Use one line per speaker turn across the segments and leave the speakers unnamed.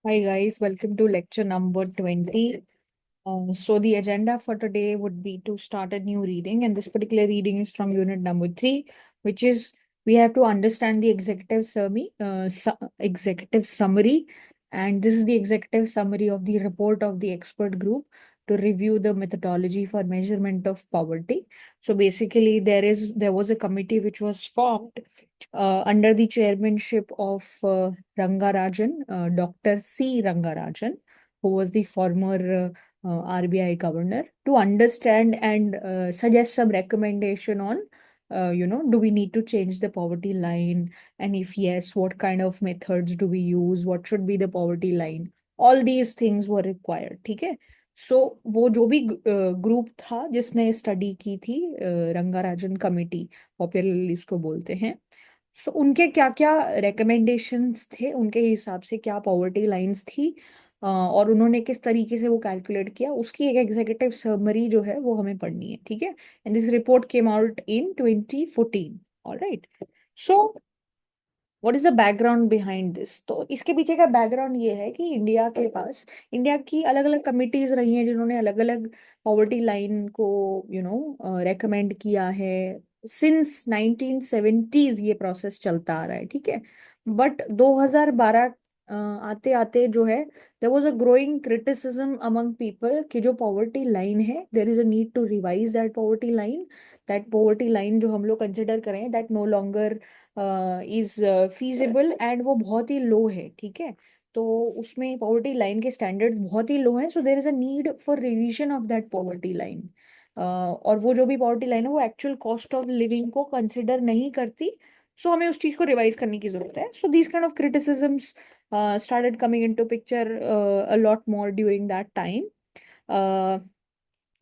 Hi guys, welcome to lecture number 20. So the agenda for today would be to start a new reading, and this particular reading is from unit number 3, which is we have to understand the executive summary, and this is the executive summary of the report of the expert group to review the methodology for measurement of poverty. So basically, there was a committee which was formed under the chairmanship of Rangarajan, Dr. C. Rangarajan, who was the former RBI governor, to understand and suggest some recommendation on, do we need to change the poverty line? And if yes, what kind of methods do we use? What should be the poverty line? All these things were required. ठीक है. सो वो जो भी group था जिसने study की थी, Rangarajan committee popularly इसको बोलते हैं. सो उनके क्या क्या रिकमेंडेशंस थे, उनके हिसाब से क्या पॉवर्टी लाइंस थी, और उन्होंने किस तरीके से वो कैलकुलेट किया, उसकी एक एग्जीक्यूटिव समरी जो है वो हमें पढ़नी है. ठीक है. And this report came out in 2014. Alright. So what is the background behind this? तो इसके पीछे का बैकग्राउंड ये है कि इंडिया की अलग अलग कमिटीज रही हैं जिन्होंने अलग अलग पॉवर्टी लाइन को रेकमेंड किया है. सिंस 1970s ये प्रोसेस चलता आ रहा है. ठीक है. बट 2012 आते आते जो है, there was a growing criticism among people कि जो पॉवर्टी लाइन है, there is a need to revise that poverty line. That poverty line जो हम लोग कंसिडर करें, that no longer is feasible, and वो बहुत ही लो है. ठीक है. तो उसमें पॉवर्टी लाइन के स्टैंडर्ड्स बहुत ही लो हैं. So there is a need for revision of that poverty line. और वो जो भी पॉवर्टी लाइन है वो एक्चुअल कॉस्ट ऑफ लिविंग को कंसिडर नहीं करती. सो हमें उस चीज को रिवाइज करने की जरूरत है. So these kind of criticisms started coming into picture a lot more during that time.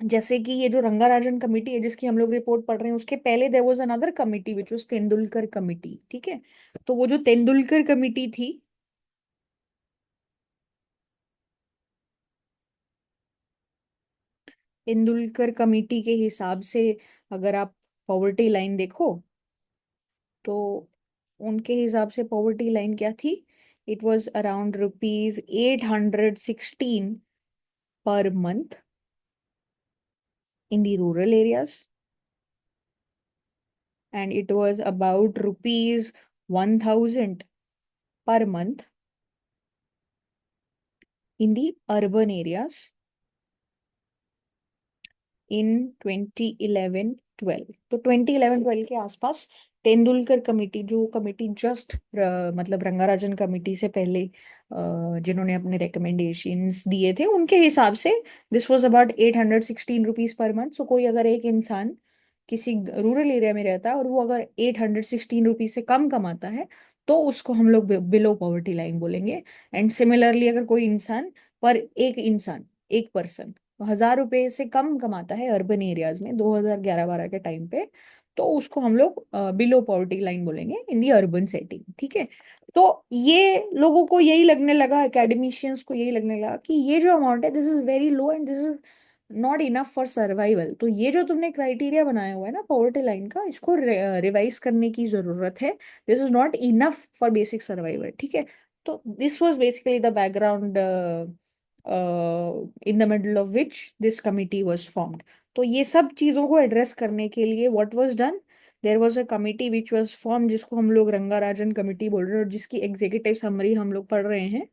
जैसे कि ये जो रंगाराजन कमेटी है जिसकी हम लोग रिपोर्ट पढ़ रहे हैं, उसके पहले there was another committee which was Tendulkar committee. ठीक है. तो वो जो तेंदुलकर कमेटी थी, तेंदुलकर कमेटी के हिसाब से अगर आप पॉवर्टी लाइन देखो, तो उनके हिसाब से पॉवर्टी लाइन क्या थी? It was around ₹816 per month in the rural areas, and it was about ₹1,000 per month in the urban areas इन 2011-12. तो 2011-12 के आसपास तेंदुलकर कमेटी, जो कमेटी जस्ट मतलब रंगाराजन कमेटी से पहले जिन्होंने अपने रिकमेंडेशंस दिए थे, उनके हिसाब से this was about ₹816 per month. सो कोई अगर एक इंसान किसी रूरल एरिया में रहता है और वो अगर ₹816 से कम कमाता है, तो उसको हम लोग बिलो पॉवर्टी लाइन बोलेंगे. एंड सिमिलरली अगर कोई इंसान, पर इंसान, एक पर्सन ₹1,000 से कम कमाता है अर्बन एरियाज में 2011-12 के टाइम पे, तो उसको हम लोग बिलो पॉवर्टी लाइन बोलेंगे इन दी अर्बन सेटिंग. ठीक है. तो ये लोगों को यही लगने लगा, एकेडमिशियंस को यही लगने लगा कि ये जो अमाउंट है, this is very low and this is not enough for survival. तो ये जो तुमने क्राइटेरिया बनाया हुआ है ना पॉवर्टी लाइन का, इसको रिवाइज करने की जरूरत है. This is not enough for basic survival. ठीक है. तो this was basically the background in the middle of which this committee was formed. तो ये सब चीजों को एड्रेस करने के लिए what was done, there was a committee which was form, जिसको हम लोग रंगाराजन कमिटी बोल रहे हैं, और जिसकी एग्जीक्यूटिव समरी हम लोग पढ़ रहे हैं.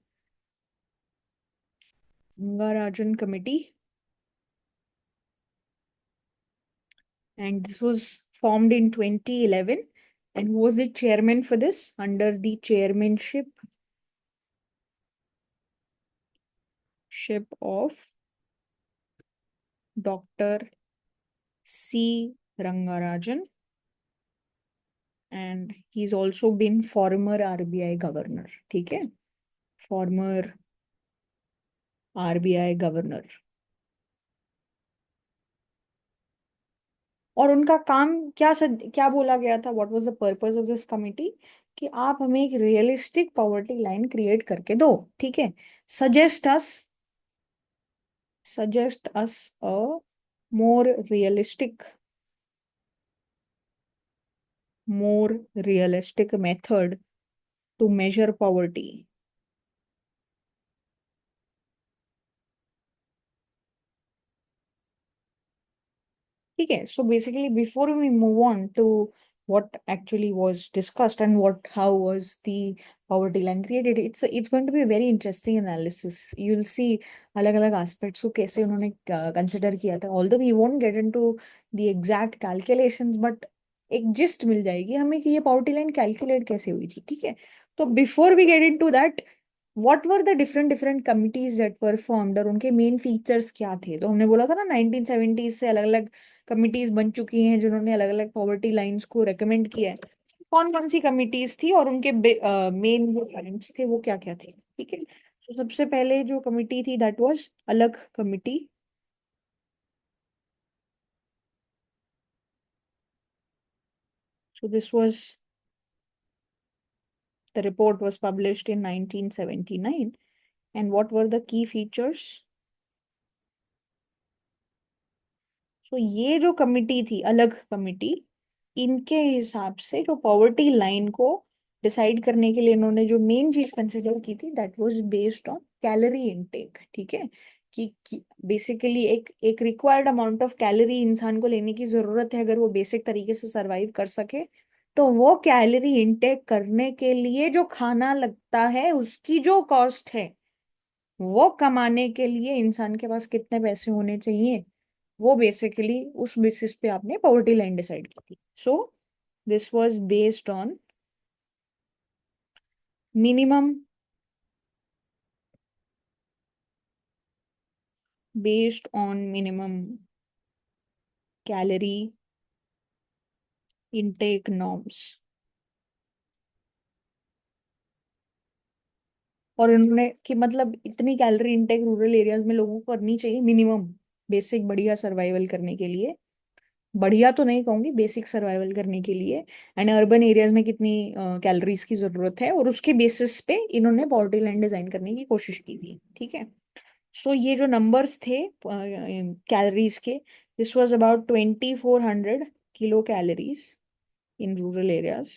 Rangarajan committee. And this was formed in 2011. And who was the chairman for this? Under the chairmanship of Dr. C. Rangarajan, and he's also been former RBI governor. ठीक है. Former RBI governor. और उनका काम क्या बोला गया था? What was the purpose of this committee? कि आप हमें एक रियलिस्टिक पॉवर्टी लाइन क्रिएट करके दो. ठीक है. Suggest us a more realistic more realistic method to measure poverty. ठीक है. So basically before we move on to what actually was discussed and what how was the poverty line created, it's going to be a very interesting analysis. You'll see अलग अलग aspects को कैसे उन्होंने consider किया था. Although we won't get into the exact calculations, but एक gist मिल जाएगी हमें कि ये poverty line कैलकुलेट कैसे हुई थी. ठीक है. तो before we get into that, what were the different different committees that were formed और उनके मेन फीचर्स क्या थे. तो हमने बोला था ना 1970 से अलग अलग कमिटीज बन चुकी हैं जिन्होंने अलग अलग पॉवर्टी लाइंस को रेकमेंड किया है. कौन कौन सी कमिटीज थी और उनके मेन जो पॉइंट्स थे वो क्या क्या थे. ठीक है. तो सबसे पहले जो कमिटी थी दैट वाज अलग committee. So this was the report was published in 1979. And what were the key features? सो ये जो कमिटी थी अलग कमिटी, इनके हिसाब से जो पॉवर्टी लाइन को डिसाइड करने के लिए इन्होंने जो मेन चीज कंसिडर की थी that was based on calorie intake. ठीक है. कि बेसिकली एक रिक्वायर्ड अमाउंट ऑफ कैलोरी इंसान को लेने की जरूरत है अगर वो बेसिक तरीके से सरवाइव कर सके. तो वो कैलोरी इनटेक करने के लिए जो खाना लगता है उसकी जो कॉस्ट है वो कमाने के लिए इंसान के पास कितने पैसे होने चाहिए, वो बेसिकली उस बेसिस पे आपने पॉवर्टी लाइन डिसाइड की थी. सो this was based on minimum minimum calorie intake norms. और उन्होंने कि मतलब इतनी कैलोरी इनटेक रूरल एरियाज में लोगों को करनी चाहिए मिनिमम, बेसिक बढ़िया सर्वाइवल करने के लिए. बढ़िया तो नहीं कहूंगी, बेसिक सर्वाइवल करने के लिए. एंड अर्बन एरियाज में कितनी कैलोरीज की जरूरत है और उसके बेसिस पे इन्होंने पॉवर्टी लाइन डिजाइन करने की कोशिश की थी. ठीक है. सो ये जो नंबर्स थे कैलोरीज के, this was about 2400 kilo calories in rural areas.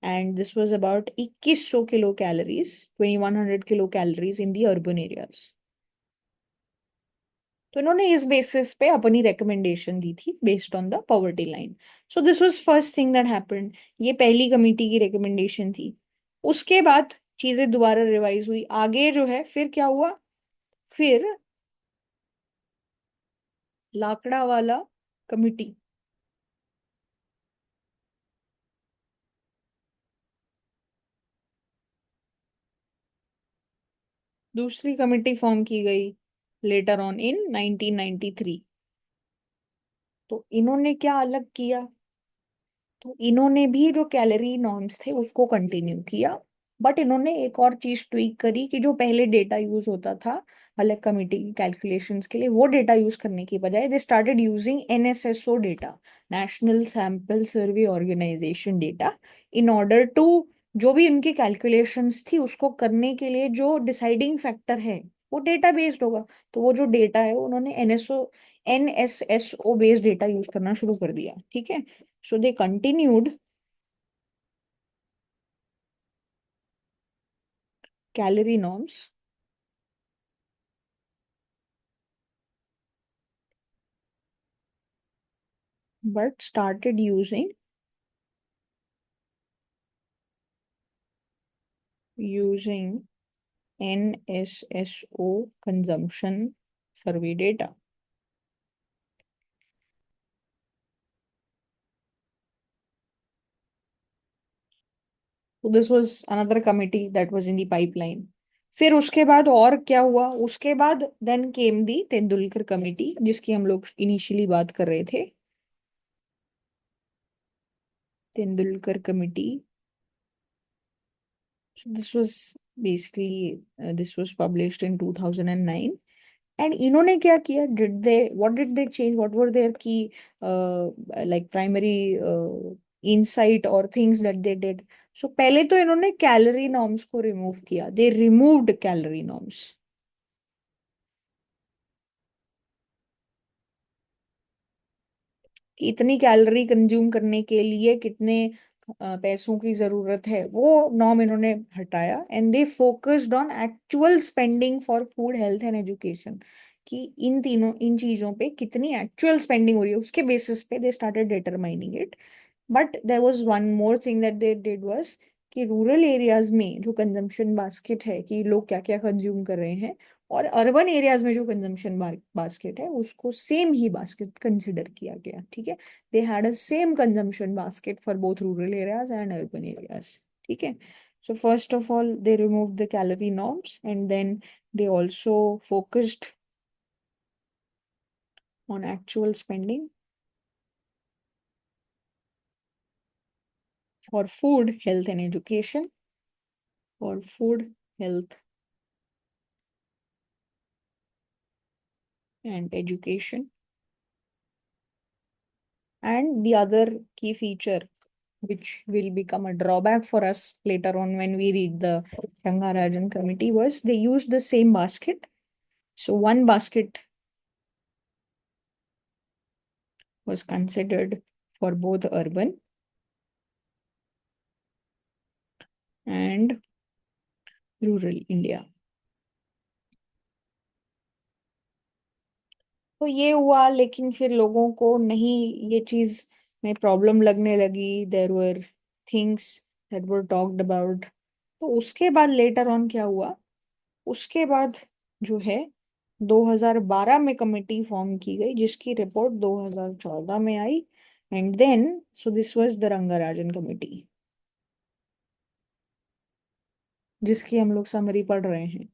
And this was about 2100 kilo calories, 2100 kilo calories in the urban areas. तो इन्होंने इस बेसिस पे अपनी रिकमेंडेशन दी थी based on the poverty line. So this was first thing that happened. ये पहली committee की recommendation थी. उसके बाद चीजें दोबारा रिवाइज हुई. आगे जो है फिर क्या हुआ, फिर लाकड़ा वाला कमिटी. दूसरी कमिटी फॉर्म की गई लेटर ऑन इन 1993. तो इन्होंने क्या अलग किया, तो इन्होंने भी जो कैलोरी नॉर्म्स थे उसको कंटिन्यू किया. बट इन्होंने एक और चीज ट्वीक करी कि जो पहले डेटा यूज होता था अलग कमिटी की कैलकुलेशंस के लिए, वो डेटा यूज करने की बजाय they started using NSSO data, national sample survey organisation data, in order to जो भी उनकी कैलकुलेशंस थी उसको करने के लिए जो डिसाइडिंग फैक्टर है वो डेटा बेस्ड होगा. तो वो जो डेटा है उन्होंने एनएसएसओ बेस्ड डेटा यूज करना शुरू कर दिया. ठीक है. So they continued calorie norms, but started using NSSO consumption survey data. So this was another committee that was in the pipeline. फिर उसके बाद और क्या हुआ, उसके बाद देन केम दी तेंदुलकर कमेटी जिसकी हम लोग इनिशियली बात कर रहे थे. Tendulkar committee. So this was basically this was published in 2009. And इन्होंने क्या किया, what did they change, what were their key like primary insight or things that they did. So पहले तो इन्होंने कैलोरी नॉर्म्स को रिमूव किया. दे रिमूव्ड कैलोरी नॉर्म्स. कि इतनी कैलोरी कंज्यूम करने के लिए कितने पैसों की जरूरत है वो नॉर्म इन्होंने हटाया. And they focused on actual spending for food health and education. कि इन चीजों पे कितनी एक्चुअल स्पेंडिंग हो रही है, उसके बेसिस पे they started determining it. But there was one more thing that they did was कि रूरल एरियाज में जो कंजम्पशन बास्केट है कि लोग क्या क्या कंज्यूम कर रहे हैं, और अर्बन एरियाज में जो कंजम्पशन बास्केट है उसको सेम ही बास्केट कंसिडर किया गया। ठीक है, they had a same consumption basket for both rural areas and urban areas. ठीक है, so first of all they removed the calorie norms, and then they also focused on actual spending for food, health and education, for food, health and education. And the other key feature, which will become a drawback for us later on when we read the Rangarajan committee, was they used the same basket. So one basket was considered for both urban and rural India. तो ये हुआ, लेकिन फिर लोगों को नहीं ये चीज में प्रॉब्लम लगने लगी। There were things that were talked about. तो उसके बाद लेटर ऑन क्या हुआ, उसके बाद जो है 2012 में कमेटी फॉर्म की गई जिसकी रिपोर्ट 2014 में आई। And then so this was the Rangarajan committee जिसकी हम लोग समरी पढ़ रहे हैं।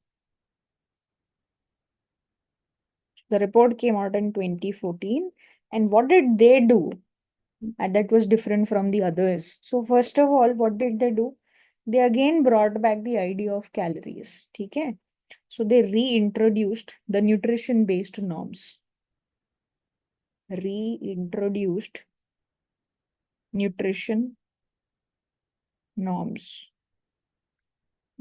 The report came out in 2014, and what did they do and that was different from the others? So first of all, what did they do? They again brought back the idea of calories. ठीक है, so they reintroduced the nutrition based norms, reintroduced nutrition norms.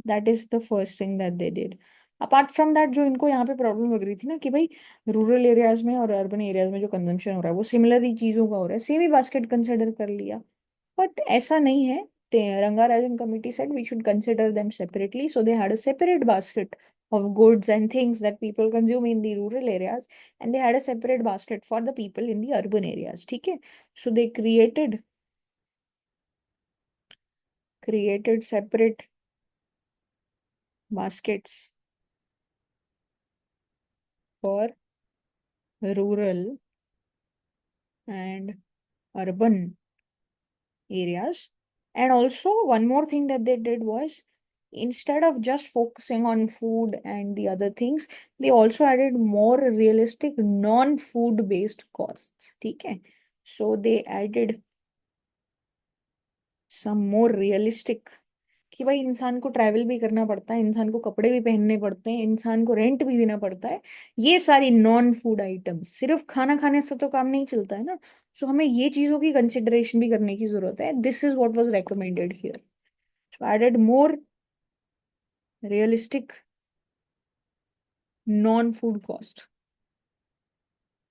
That is the first thing that they did. Apart from that, जो इनको यहाँ पे problem लग रही थी ना कि भाई रूरल एरियाज में और अर्बन एरियाज में जो कंजम्पशन हो रहा है वो सिमिलर ही चीजों का हो रहा है, सेम ही बास्केट कंसिडर कर लिया। बट ऐसा नहीं है। Rangarajan committee said we should consider them separately. So they had a separate basket of goods and things that people consume in the rural areas, and they had a separate basket for the people in the urban areas. ठीक है, so they created separate baskets for rural and urban areas. And also, one more thing that they did was instead of just focusing on food and the other things, they also added more realistic non-food based costs. ठीक है, so they added some more realistic कि भाई इंसान को travel भी करना पड़ता है, इंसान को कपड़े भी पहनने पड़ते हैं, इंसान को रेंट भी देना पड़ता है। ये सारी नॉन फूड आइटम्स, सिर्फ खाना खाने से तो काम नहीं चलता है ना। सो हमें ये चीजों की कंसिडरेशन भी करने की जरूरत है। This is what was recommended here. So added more realistic non food cost,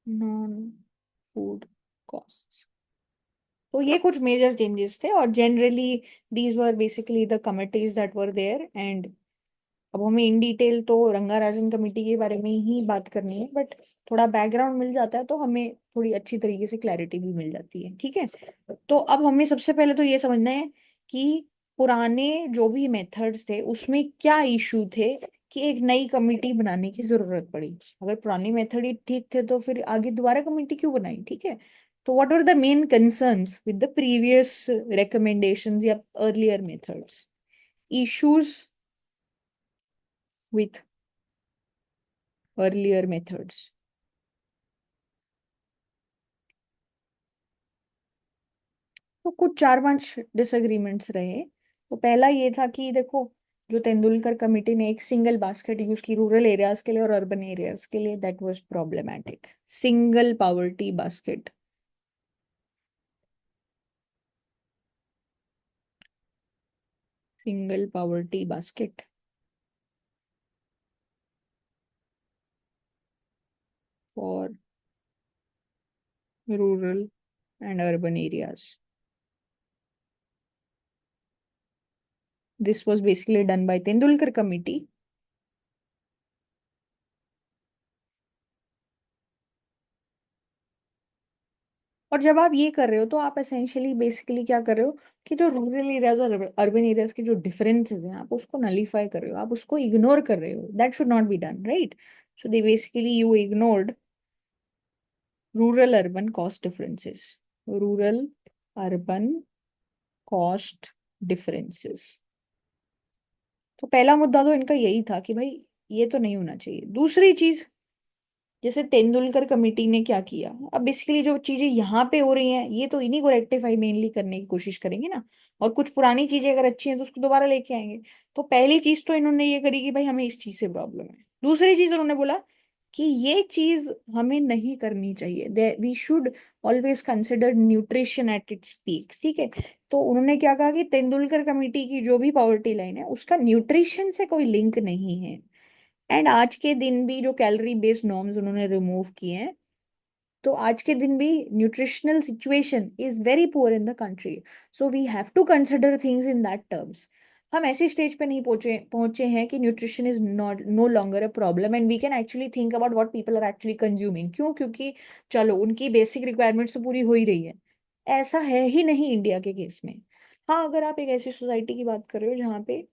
non food cost. तो ये कुछ मेजर चेंजेस थे, और generally these were basically the committees that were there. And अब हमें इन डिटेल तो रंगाराजन कमेटी के बारे में ही बात करनी है, बट थोड़ा बैकग्राउंड मिल जाता है तो हमें थोड़ी अच्छी तरीके से क्लैरिटी भी मिल जाती है। ठीक है, तो अब हमें सबसे पहले तो ये समझना है कि पुराने जो भी मेथड्स थे उसमें क्या इशू थे कि एक नई कमेटी बनाने की जरूरत पड़ी। अगर पुराने मेथड ही ठीक थे तो फिर आगे दोबारा कमेटी क्यों बनाई। ठीक है, तो what are the main concerns with the previous recommendations या earlier methods? Issues with earlier methods? तो कुछ चार पांच डिसएग्रीमेंट्स रहे। तो पहला ये था कि देखो, जो तेंदुलकर कमेटी ने एक सिंगल बास्केट यूज की रूरल एरियाज के लिए और अर्बन एरियाज के लिए, that was problematic. Single poverty basket, single poverty basket for rural and urban areas. This was basically done by Tendulkar committee. जब आप ये कर रहे हो तो आप एसेंशियली बेसिकली क्या कर रहे हो कि जो रूरल एरियाज और अर्बन एरियाज के जो डिफरेंसेस हैं आप उसको नलीफाई कर रहे हो, आप उसको इग्नोर कर रहे हो. That should not be done, right? So they basically you ignored rural urban cost differences. Rural urban cost differences. तो पहला मुद्दा तो इनका यही था कि भाई ये तो नहीं होना चाहिए. दूसरी चीज, जैसे तेंदुलकर कमेटी ने क्या किया, अब बेसिकली जो चीजें यहाँ पे हो रही हैं ये तो इन्हीं को रेक्टिफाई मेनली करने की कोशिश करेंगे ना. और कुछ पुरानी चीजें अगर अच्छी हैं तो उसको दोबारा लेके आएंगे. तो पहली चीज तो इन्होंने ये करी कि भाई हमें इस चीज से प्रॉब्लम है. दूसरी चीज उन्होंने बोला कि ये चीज हमें नहीं करनी चाहिए, we should always consider nutrition at its peak. ठीक है. तो उन्होंने क्या कहा कि तेंदुलकर कमेटी की जो भी पॉवर्टी लाइन है उसका न्यूट्रिशन से कोई लिंक नहीं है. एंड आज के दिन भी जो कैलोरी बेस्ड नॉर्म्स उन्होंने रिमूव किए हैं, तो आज के दिन भी nutritional situation is very poor in the country. So we have to consider things in that terms. हम ऐसी स्टेज पे नहीं पहुंचे पहुंचे हैं कि nutrition is not no longer a problem and we can actually think about what people are actually consuming. क्यों? क्योंकि चलो उनकी बेसिक रिक्वायरमेंट्स तो पूरी हो ही रही है. ऐसा है ही नहीं इंडिया के केस में. हाँ, अगर आप एक ऐसी सोसाइटी की बात कर रहे हो जहाँ पे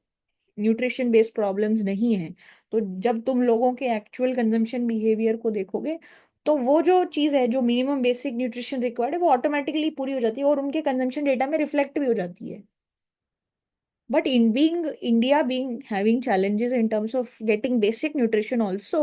न्यूट्रिशन बेस्ड प्रॉब्लम्स नहीं है, तो जब तुम लोगों के एक्चुअल कंजम्पशन बिहेवियर को देखोगे तो वो जो चीज़ है जो मिनिमम बेसिक न्यूट्रिशन रिक्वायर्ड है वो ऑटोमेटिकली पूरी हो जाती है और उनके कंजम्पशन डेटा में रिफ्लेक्ट भी हो जाती है. But in being India being having challenges in terms of getting basic nutrition also,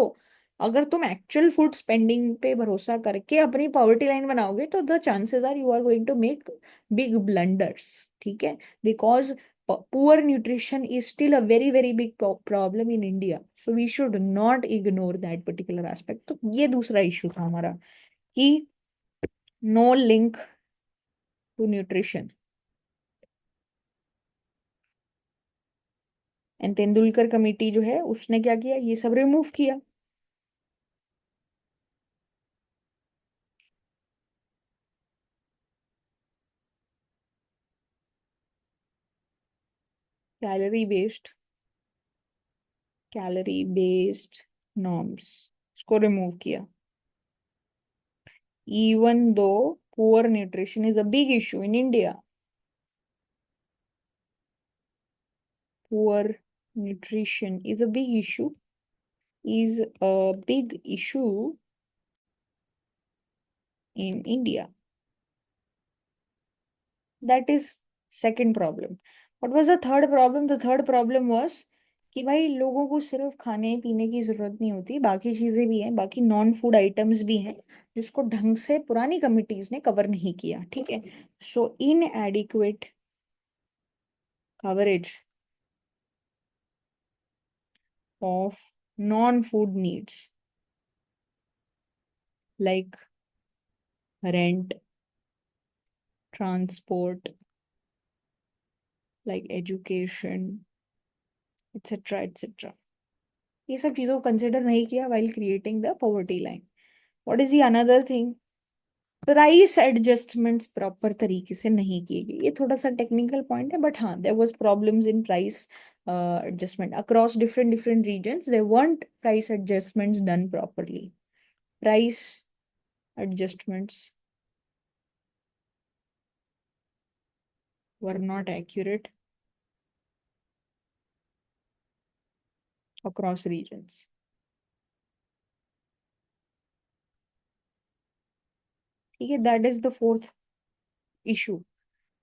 अगर तुम एक्चुअल फूड स्पेंडिंग पे भरोसा करके अपनी पॉवर्टी लाइन बनाओगे तो the chances are you are going to make big blunders. ठीक है. Because poor nutrition is still a very very big problem in India. So we should not ignore that particular aspect. तो ये दूसरा issue था हमारा कि no link to nutrition. And Tendulkar committee जो है उसने क्या किया, ये सब रिमूव किया. Calorie based calorie based norms इसको रिमूव किया. Even though poor nutrition is a big issue in India. Poor nutrition is a big issue in India. That is second problem. What was the third problem? The third problem was कि भाई लोगों को सिर्फ खाने पीने की जरूरत नहीं होती, बाकी चीजें भी हैं, बाकी नॉन फूड आइटम्स भी हैं जिसको ढंग से पुरानी कमिटीज ने कवर नहीं किया. ठीक है. So inadequate coverage of non food needs like rent, transport, like education, etcetera etcetera. ये सब चीजों को कंसिडर नहीं किया while creating the poverty line. What is the another thing? Price adjustments proper तरीके से नहीं किए गए. ये थोड़ा सा टेक्निकल पॉइंट है बट हाँ, there was problems in price adjustment across different different regions. There weren't price adjustments done properly. Price adjustments were not accurate across regions. ठीक है. That is the fourth issue.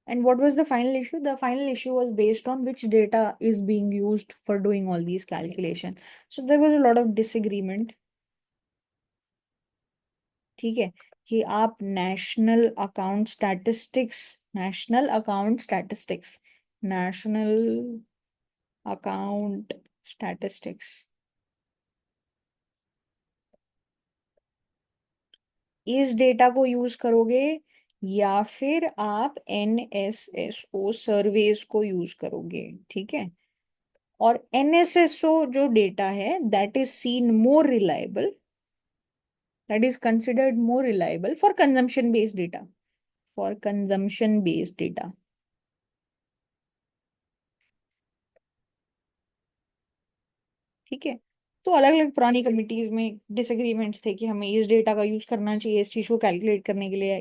And what was the final issue? The final issue was based on which data is being used for doing all these calculation. So there was a lot of disagreement. ठीक है. कि आप national account statistics इस data को use करोगे या फिर आप एनएसएसओ सर्वेज को यूज करोगे. ठीक है. और एनएसएसओ जो डेटा है that is seen more reliable, that is considered more reliable for consumption based data. For consumption based data. ठीक है. तो अलग अलग पुरानी कमिटीज में डिसएग्रीमेंट्स थे कि हमें इस डेटा का यूज करना चाहिए इस चीज को कैलकुलेट करने के लिए, या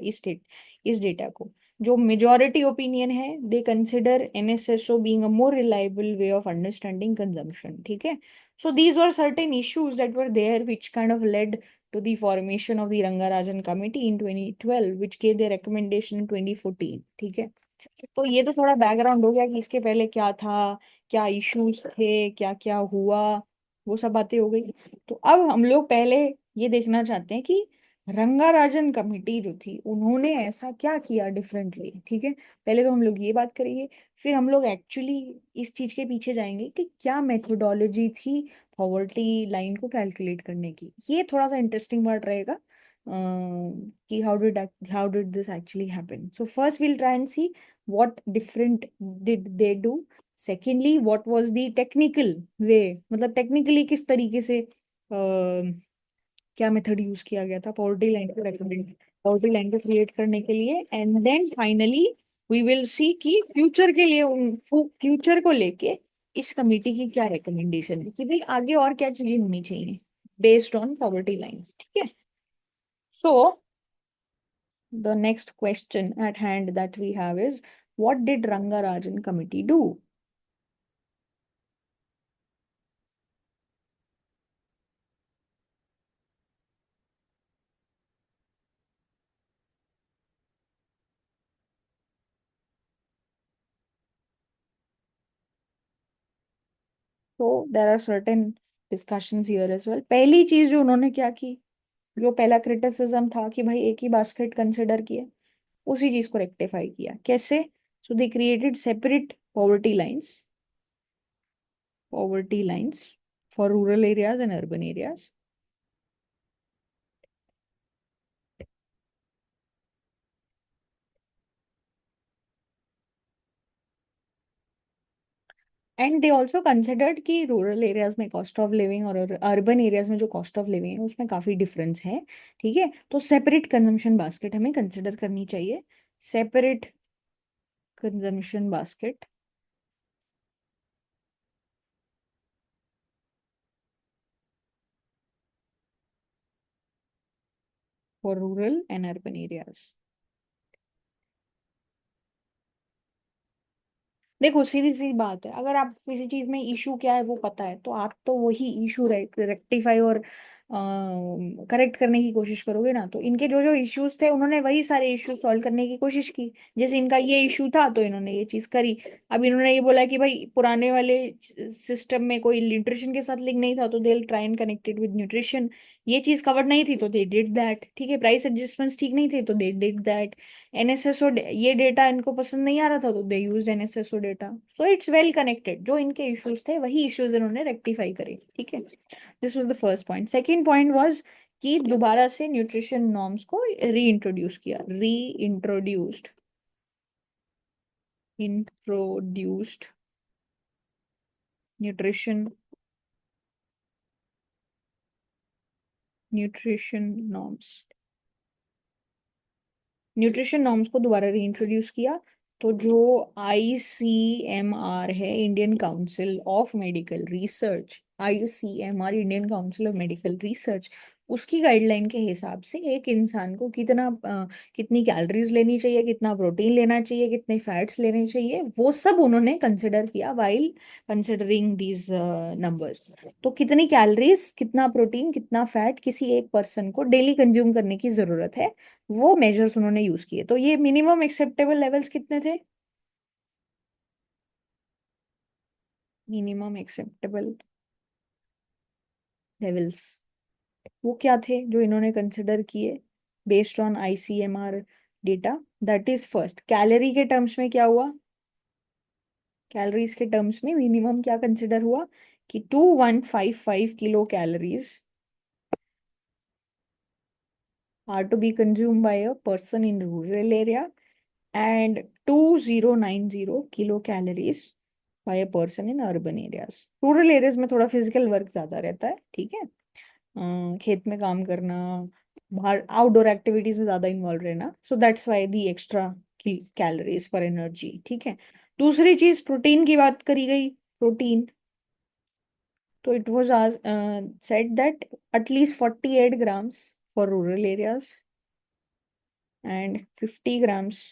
इस डेटा को। जो मेजॉरिटी ओपिनियन है, they consider NSSO being a more reliable way of understanding consumption, ठीक है। So these were certain issues that were there which kind of led to the formation of the Rangarajan Committee in 2012, which gave their recommendation in 2014, ठीक है। तो ये तो थोड़ा background हो गया कि इसके पहले क्या था, क्या इश्यूज थे, क्या क्या हुआ, वो सब बातें हो गई। तो अब हम लोग पहले ये देखना चाहते हैं कि रंगाराजन कमेटी जो थी उन्होंने ऐसा क्या किया डिफरेंटली, ठीक है। पहले तो हम लोग ये बात करेंगे, फिर हम लोग एक्चुअली इस चीज के पीछे जाएंगे कि क्या मेथोडोलॉजी थी पॉवर्टी लाइन को कैलकुलेट करने की। ये थोड़ा सा इंटरेस्टिंग पार्ट रहेगा कि how did this actually happen. So first will try and see what different did they do. Secondly, what was the technical way, मतलब टेक्निकली किस तरीके से क्या मेथड यूज किया गया था पावर्टी लाइन को क्रिएट करने के लिए। And then finally we will see कि फ्यूचर के लिए, फ्यूचर को लेके इस कमिटी की क्या रिकमेंडेशन है कि भाई आगे और क्या चीजें होनी चाहिए बेस्ड ऑन पावर्टी लाइंस, ठीक है। सो the next question at hand that we have is, what did Rangarajan committee do? So there are certain discussions here as well. पहली चीज जो उन्होंने क्या की, जो पहला क्रिटिसिज्म था कि भाई एक ही बास्केट कंसिडर किया, उसी चीज को रेक्टिफाई किया कैसे। So they created separate poverty lines for rural areas and urban areas. And they also considered कि रूरल एरियाज में कॉस्ट ऑफ लिविंग और अर्बन एरियाज में जो कॉस्ट ऑफ लिविंग है उसमें काफी डिफरेंस है, ठीक है। तो सेपरेट कंजम्पशन बास्केट हमें कंसिडर करनी चाहिए, separate consumption basket for rural and urban areas. देखो सीधी सी बात है, अगर आप किसी चीज में इशू क्या है वो पता है तो आप तो वही इशू रेक्टिफाई और करेक्ट करने की कोशिश करोगे ना। तो इनके जो जो इश्यूज थे उन्होंने वही सारे इश्यूज सॉल्व करने की कोशिश की। जैसे इनका ये इशू था तो इन्होंने ये चीज करी। अब इन्होंने ये बोला कि भाई पुराने वाले सिस्टम में कोई न्यूट्रिशन के साथ लिंक नहीं था तो they try and connected with nutrition. ये चीज कवर नहीं थी तो दे डिड दैट, ठीक है। प्राइस एडजस्टमेंट्स ठीक नहीं थे तो दे डिड दैट। एनएसएसओ ये डेटा इनको पसंद नहीं आ रहा था तो they used NSSO data. So it's well connected, जो इनके इश्यूज थे वही इश्यूज इन्होंने रेक्टिफाई करे, ठीक है। This was the first point. Second point was कि दोबारा से न्यूट्रिशन नॉर्म्स को री introduced nutrition nutrition norms nutrition norms को दोबारा रीइंट्रोड्यूस किया। तो जो आईसीएमआर है, Indian council of medical research, ICMR Indian council of medical research, उसकी गाइडलाइन के हिसाब से एक इंसान को कितनी कैलोरीज लेनी चाहिए, कितना प्रोटीन लेना चाहिए, कितने फैट्स लेने चाहिए, वो सब उन्होंने कंसिडर किया वाइल कंसिडरिंग दीज नंबर्स। तो कितनी कैलोरीज, कितना प्रोटीन, कितना फैट किसी एक पर्सन को डेली कंज्यूम करने की जरूरत है, वो मेजर्स उन्होंने यूज किए। तो ये मिनिमम एक्सेप्टेबल लेवल्स कितने थे, मिनिमम एक्सेप्टेबल लेवल्स वो क्या थे जो इन्होंने कंसिडर किए based on ICMR data. That is first, calorie के टर्म्स में क्या हुआ, कैलोरीज के टर्म्स में मिनिमम क्या कंसिडर हुआ कि 2155 kilo calories are to be consume by a person in rural area and 2090 kilo calories by a person in urban areas. Rural areas में थोड़ा फिजिकल वर्क ज्यादा रहता है, ठीक है। खेत में काम करना, बाहर आउटडोर एक्टिविटीज में ज्यादा इन्वॉल्व रहना, so that's why the extra calories for energy, ठीक है। दूसरी चीज प्रोटीन की बात करी गई। Protein So it was said that at least 48 grams for rural areas and 50 grams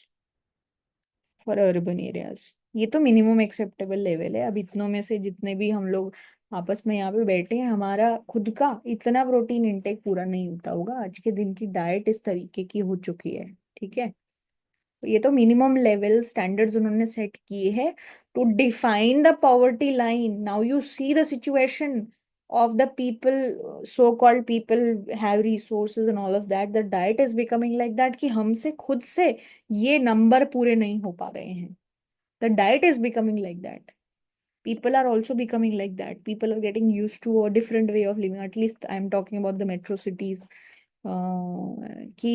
for urban areas. ये तो मिनिमम एक्सेप्टेबल लेवल है। अब इतनों में से जितने भी हम लोग आपस में यहाँ पे बैठे हैं, हमारा खुद का इतना प्रोटीन इंटेक पूरा नहीं होता होगा। आज के दिन की डाइट इस तरीके की हो चुकी है, ठीक है। तो ये तो मिनिमम लेवल स्टैंडर्ड्स उन्होंने सेट किए हैं to define the poverty line. Now you see the situation of the people, so-called people have resources and all of that, the diet is becoming like that कि हमसे खुद से ये number पूरे नहीं हो पा रहे हैं। The diet is becoming like that. People are also becoming like that. People are getting used to a different way of living. At least I'm talking about the metro cities. कि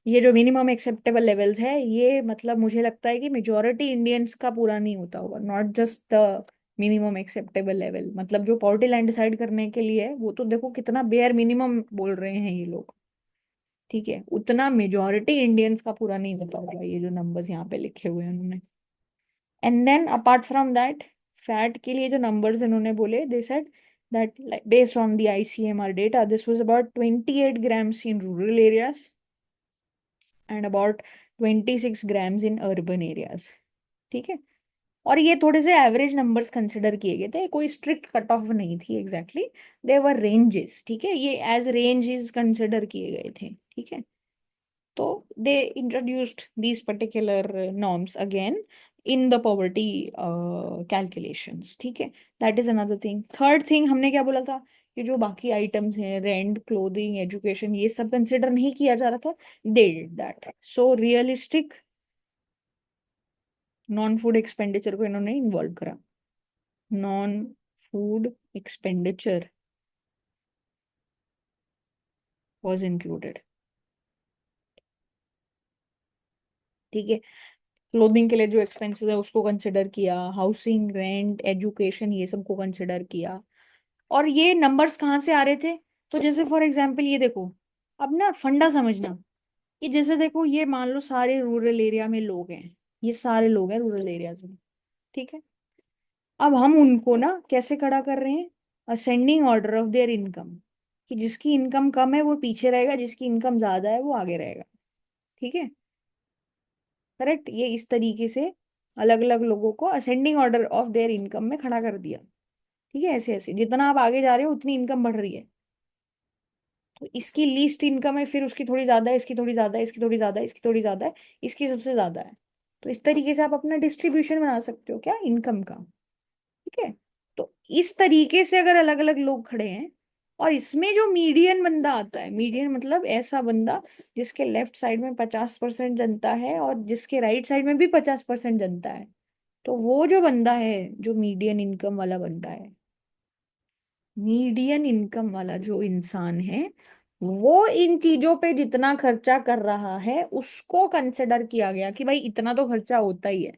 ये जो minimum acceptable levels है, ये मतलब मुझे लगता है कि मेजोरिटी इंडियंस का पूरा नहीं होता होगा। Not just the minimum acceptable level, मतलब जो पॉवर्टी लाइन डिसाइड करने के लिए है, वो तो देखो कितना बेयर मिनिमम बोल रहे हैं ये लोग, ठीक है। उतना मेजोरिटी इंडियंस का पूरा नहीं होता होगा ये जो नंबर्स यहाँ पे लिखे हुए हैं उन्होंने। And then apart from that, fat के लिए जो नंबर्स इन्होंने बोले, they said that like based on the ICMR data, this was about 28 grams in rural areas and about 26 grams in urban areas, ठीक है। और ये थोड़े से एवरेज नंबर्स कंसिडर किए गए थे, कोई स्ट्रिक्ट कट ऑफ नहीं थी एग्जैक्टली, देवर रेंजेस, ठीक है। ये एज रेंजेस कंसिडर किए गए थे, ठीक है। तो they introduced these particular norms again in the poverty calculations, ठीक है। that is another thing। Third thing हमने क्या बोला था कि जो बाकी आइटम्स हैं, रेंट, क्लोथिंग, एजुकेशन, ये सब कंसिडर नहीं किया जा रहा था। they did that। so realistic non food expenditure को इन्होंने इन्वॉल्व करा। Non food expenditure was included, ठीक है। क्लोथिंग के लिए जो एक्सपेंसेस है उसको कंसिडर किया, हाउसिंग, रेंट, एजुकेशन, ये सबको कंसिडर किया। और ये नंबर्स कहाँ से आ रहे थे? तो जैसे फॉर एग्जांपल ये देखो, अब ना फंडा समझना कि जैसे देखो ये मान लो सारे रूरल एरिया में लोग हैं, ये सारे लोग हैं रूरल एरियाज में, ठीक है। अब हम उनको ना कैसे खड़ा कर रहे हैं? Ascending order of their income, कि जिसकी इनकम कम है वो पीछे रहेगा, जिसकी इनकम ज्यादा है वो आगे रहेगा, ठीक है। करेक्ट, ये इस तरीके से अलग अलग लोगों को ascending order of their income में खड़ा कर दिया, ठीक है। ऐसे ऐसे जितना आप आगे जा रहे हो उतनी इनकम बढ़ रही है। तो इसकी लीस्ट इनकम है, फिर उसकी थोड़ी ज्यादा है, इसकी थोड़ी ज्यादा है, इसकी थोड़ी ज्यादा है, इसकी थोड़ी ज्यादा है, इसकी सबसे ज्यादा है। तो इस तरीके से आप अपना डिस्ट्रीब्यूशन बना सकते हो क्या, इनकम का, ठीक है। तो इस तरीके से अगर अलग अलग लोग खड़े हैं और इसमें जो मीडियन बंदा आता है, मीडियन मतलब ऐसा बंदा जिसके लेफ्ट साइड में 50% जनता है और जिसके राइट साइड में भी 50% जनता है, तो वो जो बंदा है, जो मीडियन इनकम वाला बंदा है, मीडियन इनकम वाला जो इंसान है, वो इन चीजों पे जितना खर्चा कर रहा है उसको कंसिडर किया गया कि भाई इतना तो खर्चा होता ही है।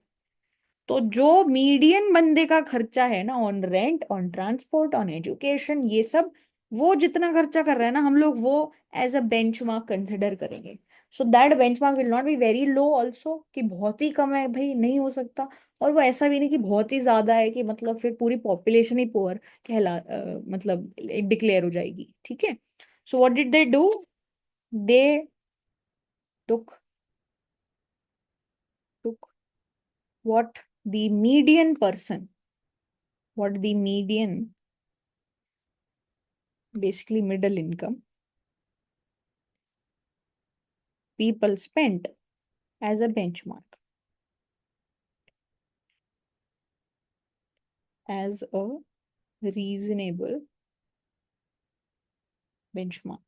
तो जो मीडियन बंदे का खर्चा है ना, on rent, on transport, on education, ये सब, वो जितना खर्चा कर रहा है ना, हम लोग वो एज अ बेंचमार्क कंसिडर करेंगे। So that benchmark will not be very low also, कि बहुत ही कम है भाई, नहीं हो सकता। और वो ऐसा भी नहीं कि बहुत ही ज्यादा है कि मतलब फिर पूरी पॉपुलेशन ही पुअर मतलब डिक्लेयर हो जाएगी, ठीक है। So what did they do? They took took what the median person, what the median, basically middle income people spent, as a benchmark, as a reasonable benchmark,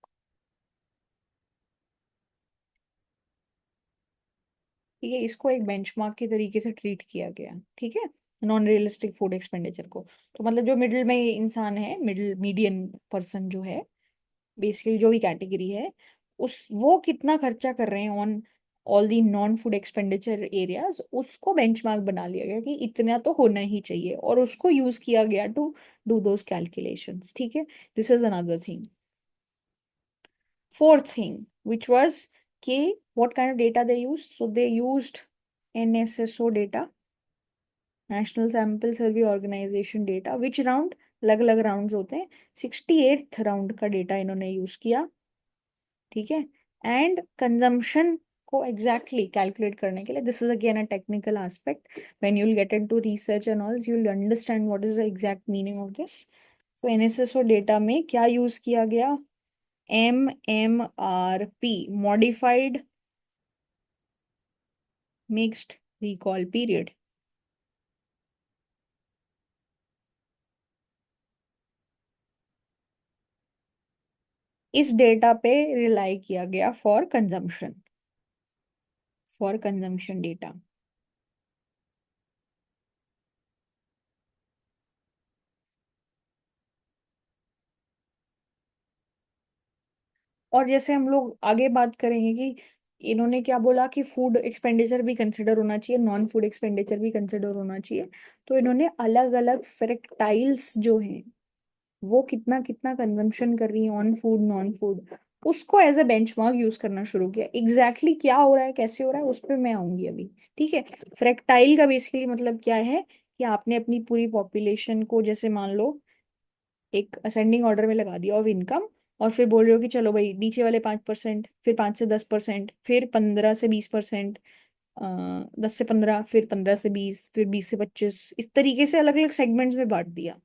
ठीक है। इसको एक बेंचमार्क के तरीके से ट्रीट किया गया, ठीक है, नॉन रियलिस्टिक फूड एक्सपेंडिचर को। तो मतलब जो मिडिल में इंसान है, मिडिल मीडियन पर्सन जो है, बेसिकली जो भी कैटेगरी है, उस वो कितना खर्चा कर रहे हैं on all the non food expenditure areas, उसको बेंचमार्क बना लिया गया कि इतना तो होना ही चाहिए, और उसको यूज किया गया टू डू दोज कैलकुलेशंस, ठीक है। This is another thing. Fourth thing, which was K, what kind of data they used? So they used NSSO data, National Sample Survey Organization data, which around अलग अलग rounds होते हैं, 68th round का data इन्होंने use किया, ठीक है। And consumption को एग्जैक्टली कैलकुलेट करने के लिए, this is again a technical aspect, when you will get into research and all you will understand what is the exact meaning of this. So NSSO data में क्या use किया गया, MMRP, modified mixed recall period. इस data पे rely किया गया for consumption data. और जैसे हम लोग आगे बात करेंगे कि इन्होंने क्या बोला कि फूड एक्सपेंडिचर भी कंसिडर होना चाहिए, नॉन फूड एक्सपेंडिचर भी कंसिडर होना चाहिए। तो इन्होंने अलग अलग फ्रेक्टाइल्स जो हैं वो कितना कितना कंजम्पशन कर रही है ऑन फूड नॉन फूड, उसको एज अ बेंचमार्क यूज करना शुरू किया। एग्जैक्टली क्या हो रहा है कैसे हो रहा है उस पर मैं आऊंगी अभी, ठीक है। फ्रेक्टाइल का बेसिकली मतलब क्या है कि आपने अपनी पूरी पॉपुलेशन को जैसे मान लो एक असेंडिंग ऑर्डर में लगा दिया ऑफ इनकम, और फिर बोल रहे हो कि चलो भाई नीचे वाले 5%, फिर 5 से 10%, फिर 15 से 20%, 10 से 15, फिर 15 से 20, फिर 20 से 25, इस तरीके से अलग अलग सेगमेंट्स में बांट दिया,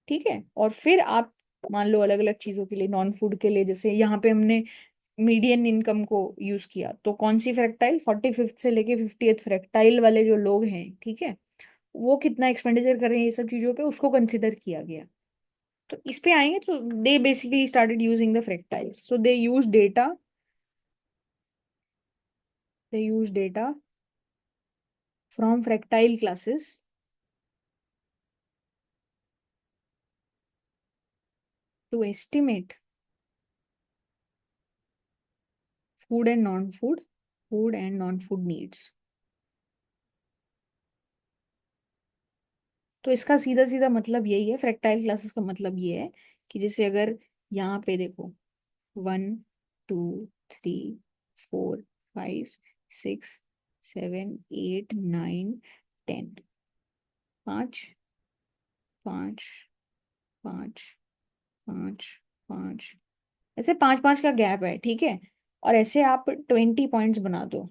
ठीक है। और फिर आप मान लो अलग अलग चीजों के लिए, नॉन फूड के लिए, जैसे यहाँ पे हमने मीडियन इनकम को यूज किया, तो कौन सी फ्रैक्टाइल, 45th से लेके 50th फ्रैक्टाइल वाले जो लोग हैं, ठीक है, वो कितना एक्सपेंडिचर कर रहे हैं ये सब चीजों पे, उसको कंसिडर किया गया। तो इस पे आएंगे तो they basically started using the fractiles, so they use data from fractile classes to estimate food and non food, food and non food needs. तो इसका सीधा सीधा मतलब यही है, फ्रैक्टाइल क्लासेस का मतलब ये है कि जैसे अगर यहाँ पे देखो 1 2 3 4 5 6 7 8 9 10, पाँच पाँच पाँच पाँच पाँच, ऐसे पाँच पाँच का गैप है, ठीक है। और ऐसे आप 20 पॉइंट्स बना दो,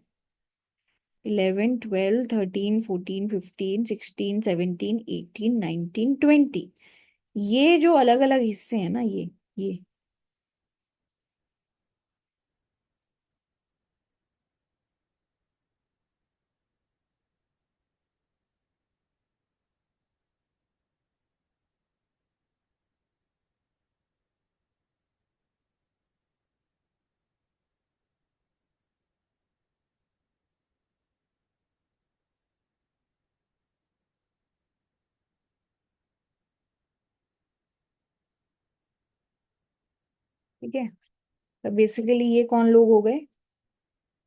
11 12 13 14 15 16 17 18 19 20, ये जो अलग अलग हिस्से हैं ना, ये ठीक है। तो बेसिकली ये कौन लोग हो गए,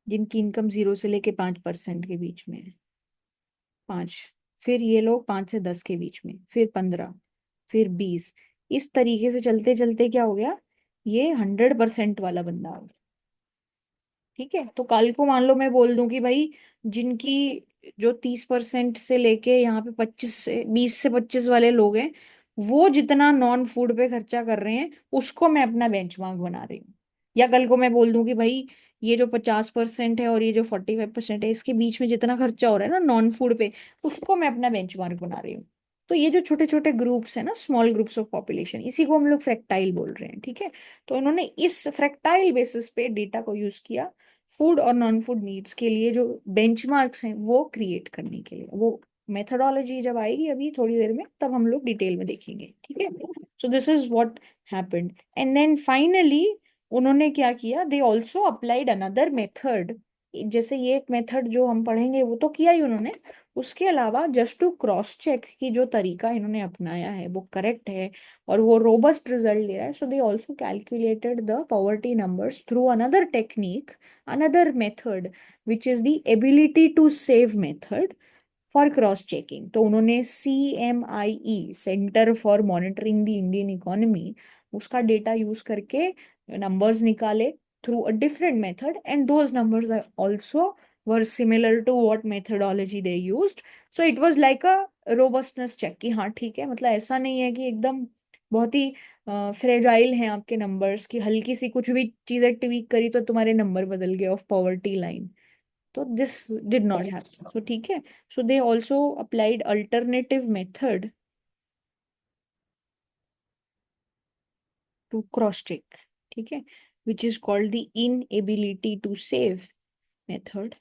जिनकी इनकम 0 से लेके 5% के बीच में है, 5, फिर ये लोग 5 से 10 के बीच में, फिर 15, फिर 20, इस तरीके से चलते चलते क्या हो गया, ये 100% वाला बंदा हो गया, ठीक है। तो कल को मान लो मैं बोल दूं कि भाई जिनकी जो 30% से लेके यहाँ पे 20 से 25 वाले लोग हैं, वो जितना नॉन फूड पे खर्चा कर रहे हैं उसको मैं अपना बेंचमार्क बना रही हूँ। या कल को मैं बोल दूं कि भाई ये जो 50% है और ये जो 45% है, इसके बीच में जितना खर्चा हो रहा है ना नॉन फूड पे, उसको मैं अपना बेंचमार्क बना रही हूँ। तो ये जो छोटे छोटे ग्रुप्स है ना, स्मॉल ग्रुप्स ऑफ पॉपुलेशन, इसी को हम लोग फ्रैक्टाइल बोल रहे हैं, ठीक है। तो इन्होंने इस फ्रैक्टाइल बेसिस पे डेटा को यूज किया फूड और नॉन फूड नीड्स के लिए, जो बेंचमार्क्स हैं वो क्रिएट करने के लिए। वो मेथोडोलॉजी जब आएगी अभी थोड़ी देर में, तब हम लोग डिटेल में देखेंगे, ठीक है। So this is what happened, and then finally उन्होंने क्या किया, they also applied another method. जैसे ये एक मेथड जो हम पढ़ेंगे वो तो किया ही उन्होंने, उसके अलावा जस्ट टू क्रॉस चेक कि जो तरीका इन्होंने अपनाया है वो करेक्ट है और वो रोबस्ट रिजल्ट दे रहा है, so they also calculated the poverty numbers through another technique, another method, which is the ability to save method for cross checking. तो उन्होंने CMIE, centre for monitoring the Indian economy, उसका data use करके numbers निकाले through a different method, and those numbers are also were similar to what methodology they used. So it was like a robustness check की, हाँ ठीक है, मतलब ऐसा नहीं है कि एकदम बहुत ही फ्रेजाइल हैं आपके नंबर्स, की हल्की सी कुछ भी चीजें ट्वीक करी तो तुम्हारे नंबर बदल गए ऑफ पॉवर्टी लाइन। तो दिस डिड नॉट हैपन, तो ठीक है। So they also applied alternative method to cross check, ठीक है, which is called the inability to save method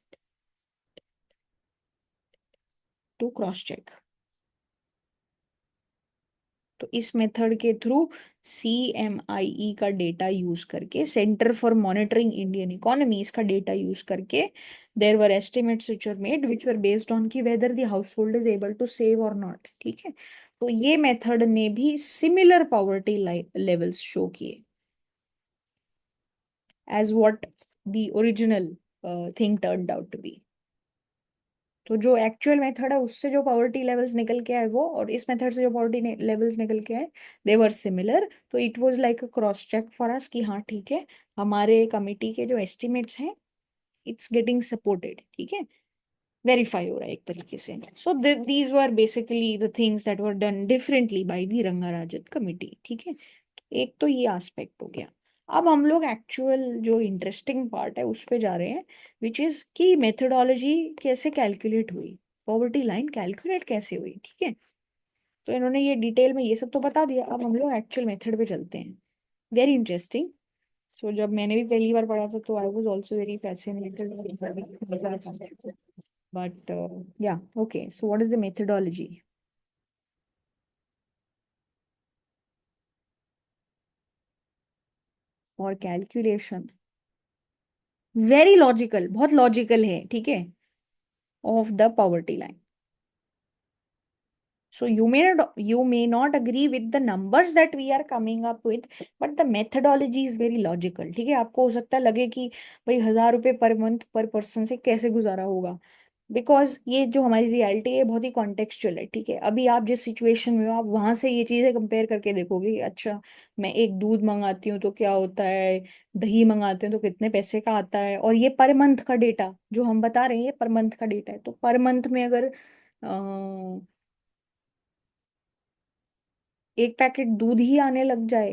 to cross check. तो इस मेथड के थ्रू CMIE का डेटा यूज करके, centre for monitoring Indian economy, इसका डेटा यूज करके there were estimates which were made which were based on की whether the household is able to save और not, ठीक है। तो ये मेथड ने भी सिमिलर पॉवर्टी लेवल्स शो किए as what the original thing turned out to be. तो जो एक्चुअल मेथड है उससे जो पॉवर्टी लेवल्स निकल के आए वो, और इस मेथड से जो पॉवर्टी लेवल्स निकल के आए, दे वर सिमिलर। तो it was like a cross check for us कि हाँ ठीक है, हमारे कमिटी के जो एस्टिमेट्स हैं इट्स गेटिंग सपोर्टेड, ठीक है, वेरीफाई हो रहा है एक तरीके से। सो these were basically the things that were done differently by the Rangarajan committee, ठीक है। एक तो ये एस्पेक्ट हो गया। अब हम लोग एक्चुअल जो इंटरेस्टिंग पार्ट है उस पे जा रहे हैं, विच इज कि मेथोडोलॉजी कैसे कैलकुलेट हुई, पॉवर्टी लाइन कैलकुलेट कैसे हुई, ठीक है। तो इन्होंने ये डिटेल में ये सब तो बता दिया, अब हम लोग एक्चुअल मेथड पे चलते हैं। Very interesting. सो जब मैंने भी पहली बार पढ़ा था तो I was also very fascinated, but yeah okay, so what is the methodology और कैलकुलेशन? वेरी लॉजिकल, बहुत लॉजिकल है, ठीक है, of the poverty line. So you may not agree with the numbers that we are coming up with, but the methodology is very logical. ठीक है, आपको हो सकता है लगे कि भाई 1,000 रुपए पर मंथ पर पर्सन से कैसे गुजारा होगा, बिकॉज ये जो हमारी रियलिटी है बहुत ही कॉन्टेक्चुअल है, ठीक है। अभी आप जिस सिचुएशन में हो आप वहां से ये चीजें कंपेयर करके देखोगे कि अच्छा मैं एक दूध मंगाती हूँ तो क्या होता है, दही मंगाते हैं तो कितने पैसे का आता है, और ये पर मंथ का डेटा जो हम बता रहे हैं ये पर मंथ का डेटा है। तो पर मंथ में अगर एक पैकेट दूध ही आने लग जाए,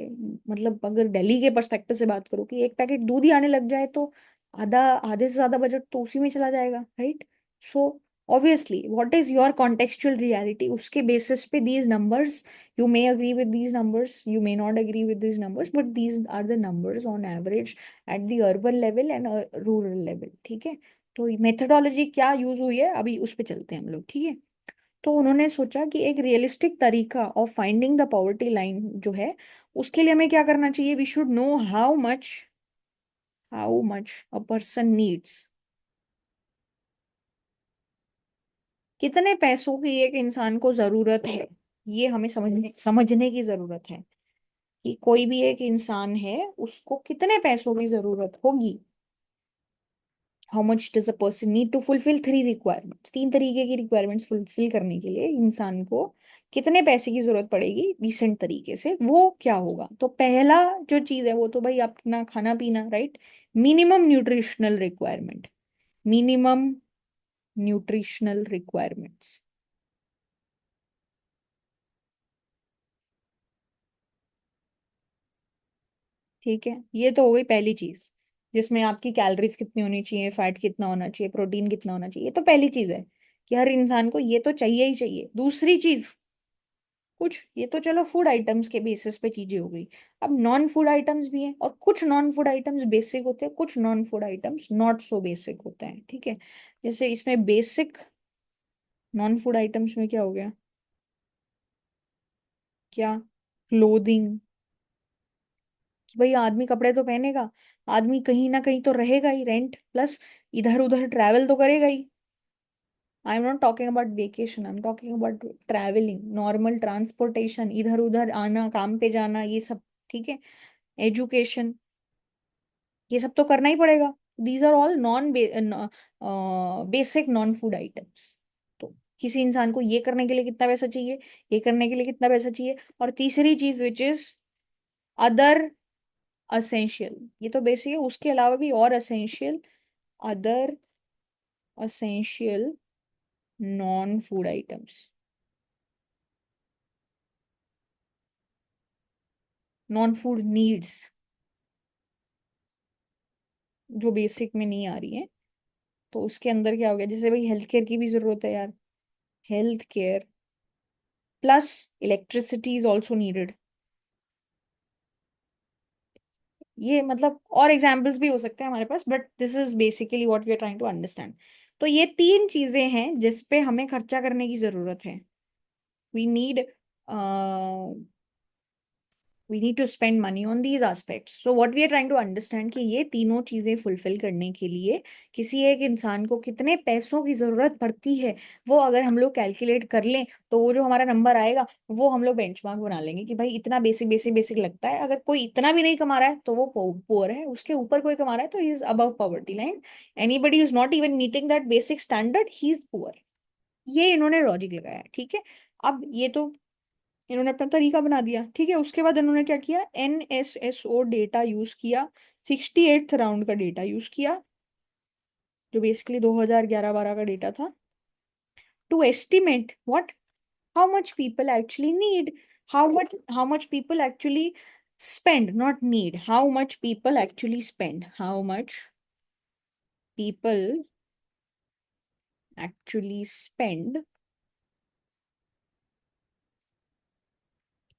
मतलब अगर दिल्ली के पर्सपेक्टिव से बात करो कि एक पैकेट दूध ही आने लग जाए तो आधे से ज्यादा बजट तो उसी में चला जाएगा, right. So obviously what is your contextual reality, उसके बेसिस पे these numbers, you may agree with these numbers, you may not agree with these numbers, but these are the numbers on average at the urban level and rural level, ठीक है। तो methodology क्या use हुई है अभी उस पे चलते हैं हम लोग, ठीक है। तो उन्होंने सोचा कि एक रियलिस्टिक तरीका of finding the poverty line जो है, उसके लिए हमें क्या करना चाहिए, we should know how much a person needs, कितने पैसों की एक इंसान को जरूरत है। ये हमें समझने समझने की जरूरत है कि कोई भी एक इंसान है उसको कितने पैसों की जरूरत होगी। How much does a person need to fulfil 3 requirements, 3 तरीके की रिक्वायरमेंट्स फुलफिल करने के लिए इंसान को कितने पैसे की जरूरत पड़ेगी डिसेंट तरीके से, वो क्या होगा। तो पहला जो चीज है वो तो भाई अपना खाना पीना, right. Minimum nutritional requirement, minimum nutritional requirements, ठीक है। ये तो हो गई पहली चीज, जिसमें आपकी कैलोरीज कितनी होनी चाहिए, फैट कितना होना चाहिए, प्रोटीन कितना होना चाहिए, ये तो पहली चीज है कि हर इंसान को ये तो चाहिए ही चाहिए। दूसरी चीज, कुछ ये तो चलो फूड आइटम्स के बेसिस पे चीजें हो गई, अब नॉन फूड आइटम्स भी हैं, और कुछ नॉन फूड आइटम्स बेसिक होते हैं, कुछ non food items not so basic होते हैं, ठीक है। जैसे इसमें बेसिक नॉन फूड आइटम्स में क्या हो गया, क्या, क्लोथिंग, कि भाई आदमी कपड़े तो पहनेगा, आदमी कहीं ना कहीं तो रहेगा ही, रेंट प्लस इधर उधर ट्रैवल तो करेगा ही। I am not talking about vacation, I am talking about travelling, normal transportation, इधर उधर आना, काम पे जाना, ये सब, ठीक है। एजुकेशन, ये सब तो करना ही पड़ेगा। These are all non basic non food items. तो किसी इंसान को ये करने के लिए कितना पैसा चाहिए, ये करने के लिए कितना पैसा चाहिए। और तीसरी चीज विच इज अदर असेंशियल, ये तो बेसिक है, उसके अलावा भी और essential, other essential non food items, non food needs जो बेसिक में नहीं आ रही है, तो उसके अंदर क्या हो गया, जैसे भाई हेल्थ केयर की भी जरूरत है यार, health care plus electricity is also needed. ये मतलब और एग्जाम्पल्स भी हो सकते हैं हमारे पास, but this is basically what we are trying to understand. तो ये तीन चीजें हैं जिस पे हमें खर्चा करने की जरूरत है। We need we need to spend money on these aspects. So what we are trying to understand कि ये तीनों चीजें फुलफिल करने के लिए किसी एक इंसान को कितने पैसों की जरूरत पड़ती है, वो अगर हम लोग कैलकुलेट कर लें तो वो जो हमारा नंबर आएगा वो हम लोग बेंचमार्क बना लेंगे कि भाई इतना बेसिक बेसिक बेसिक लगता है। अगर कोई इतना भी नहीं कमा रहा है तो वो पुअर है, उसके ऊपर कोई कमा रहा है तो he is above poverty line. Anybody is not even meeting that basic standard, he is poor. ये इन्होंने लॉजिक लगाया है, ठीक है। अब ये तो इन्होंने अपना तरीका बना दिया, ठीक है। उसके बाद इन्होंने क्या किया, NSSO डेटा यूज किया, 68th राउंड का डेटा यूज किया, जो बेसिकली 2011-12 का डेटा था, to estimate what, how much people actually need, how much people actually spend, not need, how much people actually spend, how much people actually spend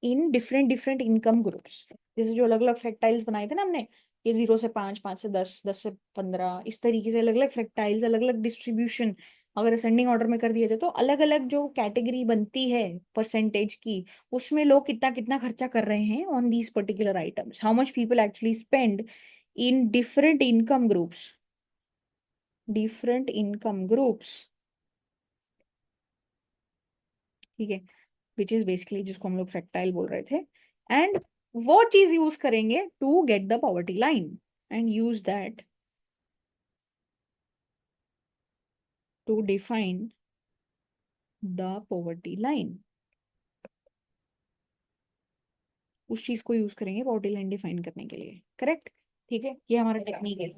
in different different income groups. जैसे जो अलग अलग फ्रैक्टाइल्स बनाए थे ना हमने, ये 0 से 5, 5 से 10, 10 से 15, इस तरीके से अलग अलग फ्रैक्टाइल्स, अलग अलग डिस्ट्रीब्यूशन अगर असेंडिंग ऑर्डर में कर दिया जाए तो अलग अलग जो कैटेगरी बनती है परसेंटेज की, उसमें लोग कितना कितना खर्चा कर रहे हैं on these particular items, how much people actually spend in different income groups, different income groups, ठीक है, विच इज बेसिकली जिसको हम लोग फ्रैक्टाइल बोल रहे थे। एंड वो चीज यूज करेंगे to get the poverty line and use that to define the poverty line. उस चीज को यूज करेंगे पॉवर्टी लाइन डिफाइन करने के लिए, करेक्ट, ठीक है। ये हमारा टेक्निक है।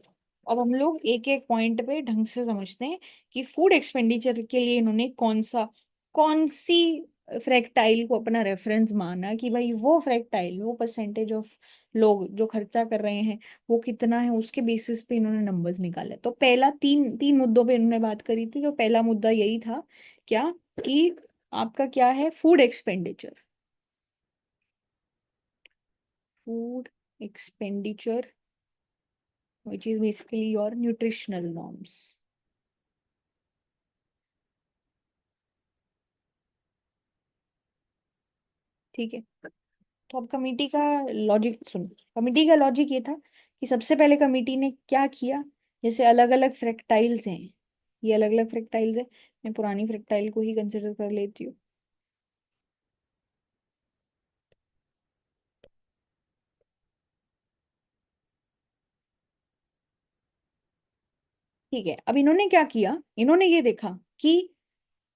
अब हम लोग एक एक पॉइंट पे ढंग से समझते हैं कि फूड एक्सपेंडिचर के लिए इन्होंने कौन सी फ्रैक्टाइल को अपना रेफरेंस माना कि भाई वो फ्रैक्टाइल, वो परसेंटेज ऑफ लोग जो खर्चा कर रहे हैं वो कितना है, उसके बेसिस पे इन्होंने नंबर्स निकाले। तो पहला तीन तीन मुद्दों पे इन्होंने बात करी थी। तो पहला मुद्दा यही था क्या, कि आपका क्या है, food expenditure, food expenditure which is basically your nutritional norms, ठीक है। तो अब कमिटी का लॉजिक सुनो। कमिटी का लॉजिक ये था कि सबसे पहले कमिटी ने क्या किया, जैसे अलग अलग फ्रैक्टाइल्स हैं, ये अलग अलग फ्रैक्टाइल्स है, मैं पुरानी फ्रैक्टाइल को ही कंसिडर कर लेती हूँ, ठीक है। अब इन्होंने क्या किया, इन्होंने ये देखा कि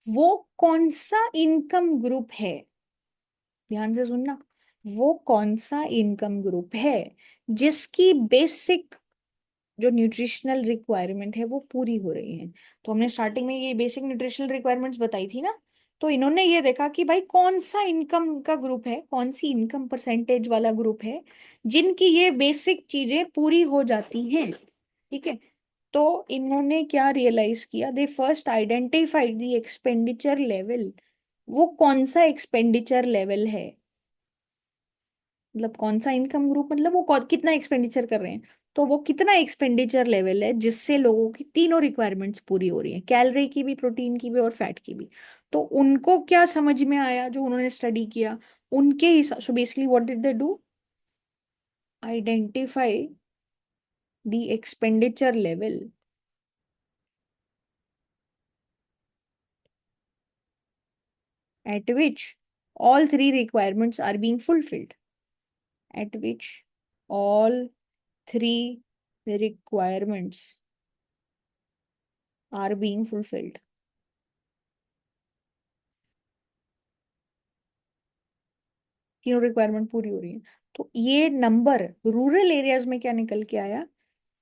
वो कौन सा इनकम ग्रुप है, ध्यान से सुनना, वो कौन सा इनकम ग्रुप है जिसकी बेसिक जो न्यूट्रिशनल रिक्वायरमेंट है वो पूरी हो रही है। तो हमने स्टार्टिंग में ये बेसिक न्यूट्रिशनल रिक्वायरमेंट्स बताई थी ना। तो इन्होंने ये देखा कि भाई कौन सा इनकम का ग्रुप है, कौन सी इनकम परसेंटेज वाला ग्रुप है जिनकी ये बेसिक चीजें पूरी हो जाती हैं, ठीक है। तो इन्होंने क्या रियलाइज किया, they first identified the expenditure level, वो कौन सा एक्सपेंडिचर लेवल है, मतलब कौन सा इनकम ग्रुप, मतलब वो कितना एक्सपेंडिचर कर रहे हैं। तो वो कितना एक्सपेंडिचर लेवल है जिससे लोगों की तीनों रिक्वायरमेंट्स पूरी हो रही हैं, कैलोरी की भी, प्रोटीन की भी और फैट की भी। तो उनको क्या समझ में आया जो उन्होंने स्टडी किया, उनके हिसाब, so basically what did they do, identify the expenditure level at which all three requirements are being fulfilled, at which all three requirements are being fulfilled, तीनों रिक्वायरमेंट पूरी हो रही है। तो ये नंबर रूरल एरियाज में क्या निकल के आया,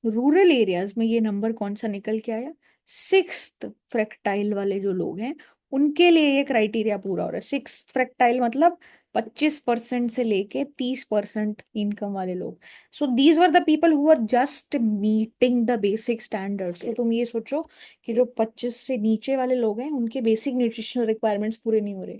रूरल एरियाज में ये नंबर कौन सा निकल के आया, सिक्स्थ फ्रैक्टाइल वाले जो लोग हैं उनके लिए ये क्राइटेरिया पूरा हो रहा है। सिक्स्थ फ्रैक्टाइल मतलब 25% से लेके 30% इनकम वाले लोग। So these were the people who are just meeting the basic standards. तो तुम ये सोचो कि जो 25 से नीचे वाले लोग हैं उनके बेसिक न्यूट्रिशनल रिक्वायरमेंट्स पूरे नहीं हो रहे।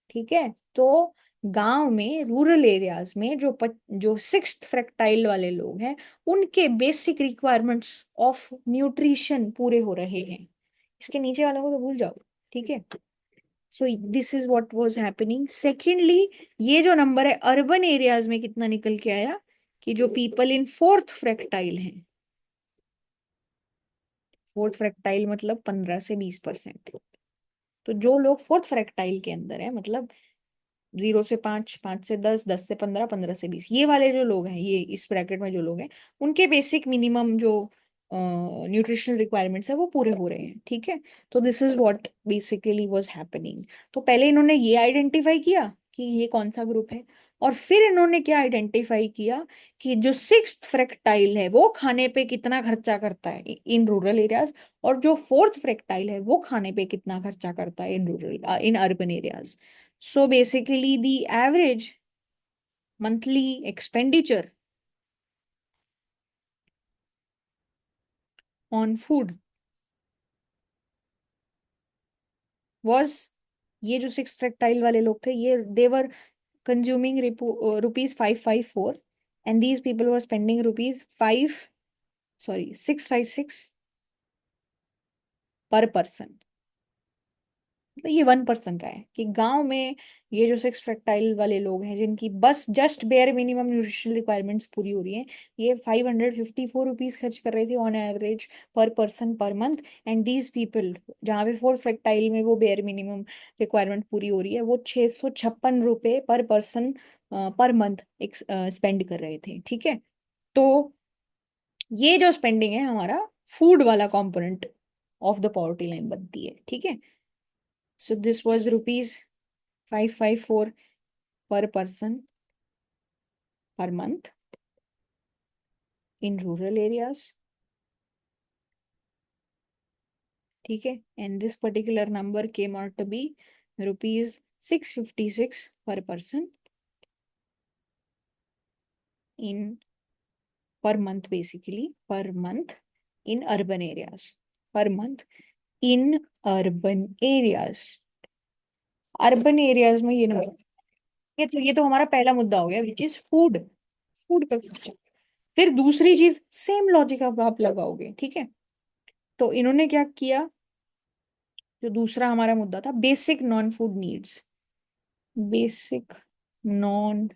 ठीक है, तो गांव में, रूरल एरियाज में जो सिक्स्थ फ्रैक्टाइल वाले लोग हैं उनके बेसिक रिक्वायरमेंट्स ऑफ न्यूट्रिशन पूरे हो रहे हैं। इसके नीचे वालों को तो भूल जाओ। ठीक है, so this is what was happening. Secondly, ये जो नंबर है अर्बन एरियाज में कितना निकल के आया कि जो पीपल इन फोर्थ फ्रैक्टाइल हैं, फोर्थ फ्रैक्टाइल मतलब 15 से 20%। तो जो लोग फोर्थ फ्रैक्टाइल के अंदर है, मतलब 0 से 5, 5 से 10, 10 से 15, 15 से 20, ये वाले जो लोग हैं, ये इस ब्रैकेट में जो लोग हैं, उनके बेसिक मिनिमम जो न्यूट्रिशनल रिक्वायरमेंट्स है वो पूरे हो रहे हैं। ठीक है, तो this is what basically was happening. तो पहले इन्होंने ये आइडेंटिफाई किया कि ये कौन सा ग्रुप है, और फिर इन्होंने क्या आइडेंटिफाई किया कि जो सिक्स्थ फ्रैक्टाइल है वो खाने पे कितना खर्चा करता है इन रूरल एरियाज, और जो फोर्थ फ्रैक्टाइल है वो खाने पे कितना खर्चा करता है इन urban areas. So basically, the average monthly expenditure on food was, ये जो सिक्स फ्रैक्टाइल वाले लोग थे, ये they were consuming rupees 554, and these people were spending rupees 656 per person. तो ये 1% का है कि गांव में ये जो सिक्स फ्रैक्टाइल वाले लोग हैं जिनकी बस just bare minimum nutritional requirements पूरी हो रही हैं, ये 554 रुपीज खर्च कर रहे थे ऑन एवरेज पर person per month. And these people, जहाँ पे फोर्थ फ्रैक्टाइल में वो बेयर मिनिमम रिक्वायरमेंट पूरी हो रही है, वो 656 रुपये पर पर्सन पर मंथ स्पेंड कर रहे थे। ठीक है, तो ये जो स्पेंडिंग है हमारा फूड वाला component of the poverty line बनती है। ठीक है, so this was rupees 554 per person per month in rural areas. ठीक है, and this particular number came out to be rupees 656 per person in per month, basically per month in urban areas, per month in urban areas। Urban areas में ये number, ये तो हमारा पहला मुद्दा हो गया, विच इज फूड, फूड का खर्चा। फिर दूसरी चीज सेम लॉजिक अब आप लगाओगे। ठीक है, तो इन्होंने क्या किया, जो दूसरा हमारा मुद्दा था basic non food needs, basic non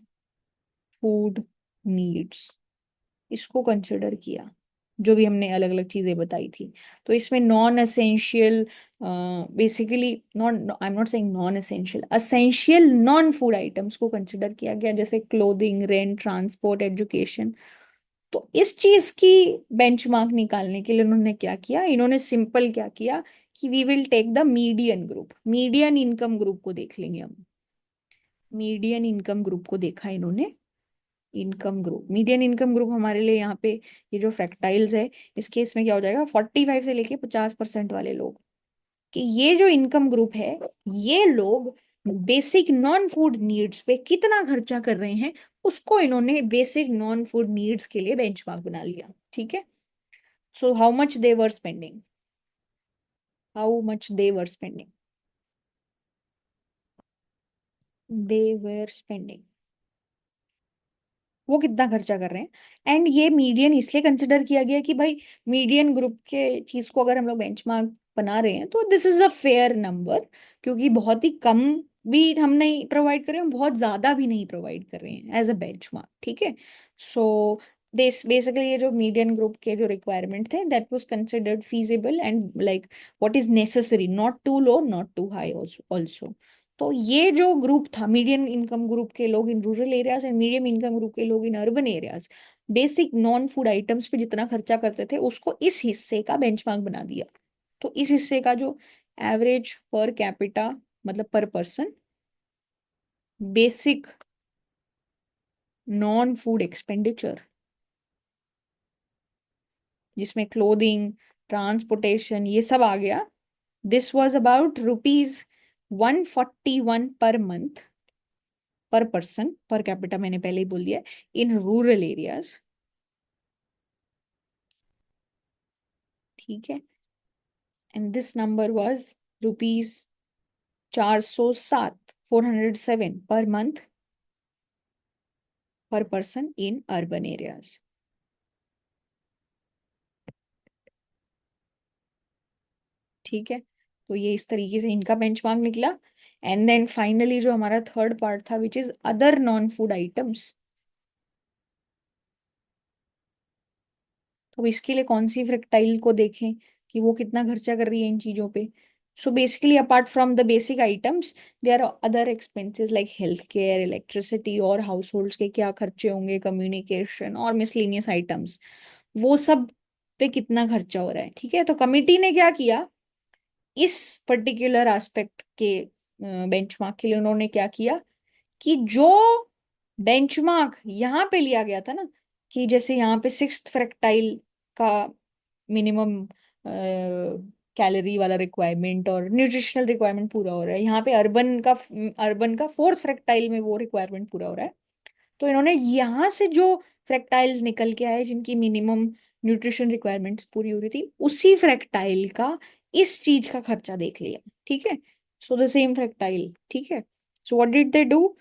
food needs, इसको कंसिडर किया, जो भी हमने अलग अलग चीजें बताई थी। तो इसमें non essential, basically non, I am not saying non essential, essential non food items को कंसिडर किया गया, जैसे क्लोथिंग, रेंट, ट्रांसपोर्ट, एजुकेशन। तो इस चीज की बेंचमार्क निकालने के लिए उन्होंने क्या किया, इन्होंने सिंपल क्या किया कि we will take the median group, median income group को देख लेंगे हम। मीडियन इनकम ग्रुप को देखा इन्होंने, income group, median income group हमारे लिए यहाँ पे ये जो फ्रैक्टाइल्स है, इस केस में क्या हो जाएगा, 45 से लेके 50% वाले लोग, कि ये जो इनकम ग्रुप है, ये लोग बेसिक नॉन फूड नीड्स पे कितना खर्चा कर रहे हैं, उसको इन्होंने बेसिक नॉन फूड नीड्स के लिए बेंचमार्क बना लिया। ठीक है, so how much they were spending, how much they were spending, they were spending, वो कितना खर्चा कर रहे हैं। एंड ये मीडियन इसलिए कंसिडर किया गया कि भाई मीडियन ग्रुप के चीज को अगर हम लोग बेंचमार्क बना रहे हैं तो this is a fair number, क्योंकि बहुत ही कम भी हम नहीं प्रोवाइड कर रहे हैं, बहुत ज्यादा भी नहीं प्रोवाइड कर रहे हैं एज अ बेंचमार्क। ठीक है, सो दिस बेसिकली ये जो मीडियन ग्रुप के जो रिक्वायरमेंट थे, that was considered feasible and like what is necessary, not too low not too high also. तो ये जो ग्रुप था, मीडियम इनकम ग्रुप के लोग इन rural areas and medium income group के लोग इन urban areas, basic non food items पे जितना खर्चा करते थे उसको इस हिस्से का बेंचमार्क बना दिया। तो इस हिस्से का जो एवरेज पर कैपिटा, मतलब पर person basic non food expenditure, जिसमें क्लोथिंग, ट्रांसपोर्टेशन, ये सब आ गया, this was about rupees 141 per month पर पर्सन, पर कैपिटा मैंने पहले ही बोल दिया, इन रूरल एरियाज, ठीक है, and this number was rupees 407, 407 per month पर पर्सन इन अर्बन एरियाज। ठीक है, तो ये इस तरीके से इनका बेंचमार्क निकला। एंड देन फाइनली जो हमारा थर्ड पार्ट था which is other non food items, तो इसके लिए कौन सी फ्रेक्टाइल को देखें कि वो कितना खर्चा कर रही है इन चीजों पे। So basically apart from the basic items there are other expenses like health care, electricity और हाउस होल्ड्स के क्या खर्चे होंगे, कम्युनिकेशन और मिसलेनियस आइटम्स, वो सब पे कितना खर्चा हो रहा है। ठीक है, तो कमिटी ने क्या किया, इस पर्टिकुलर एस्पेक्ट के बेंचमार्क के लिए उन्होंने क्या किया कि जो बेंचमार्क यहाँ पे लिया गया था ना, कि जैसे यहाँ पे सिक्स्थ फ्रैक्टाइल का मिनिमम कैलोरी वाला रिक्वायरमेंट और न्यूट्रिशनल रिक्वायरमेंट पूरा हो रहा है, यहाँ पे अर्बन का फोर्थ फ्रैक्टाइल में वो रिक्वायरमेंट पूरा हो रहा है। तो इन्होंने यहाँ से जो फ्रैक्टाइल्स निकल के आए जिनकी मिनिमम न्यूट्रिशन रिक्वायरमेंट्स पूरी हो रही थी, उसी फ्रैक्टाइल का इस चीज का खर्चा देख लिया। ठीक है, सो द सेम फ्रैक्टाइल, ठीक है, so what did they do,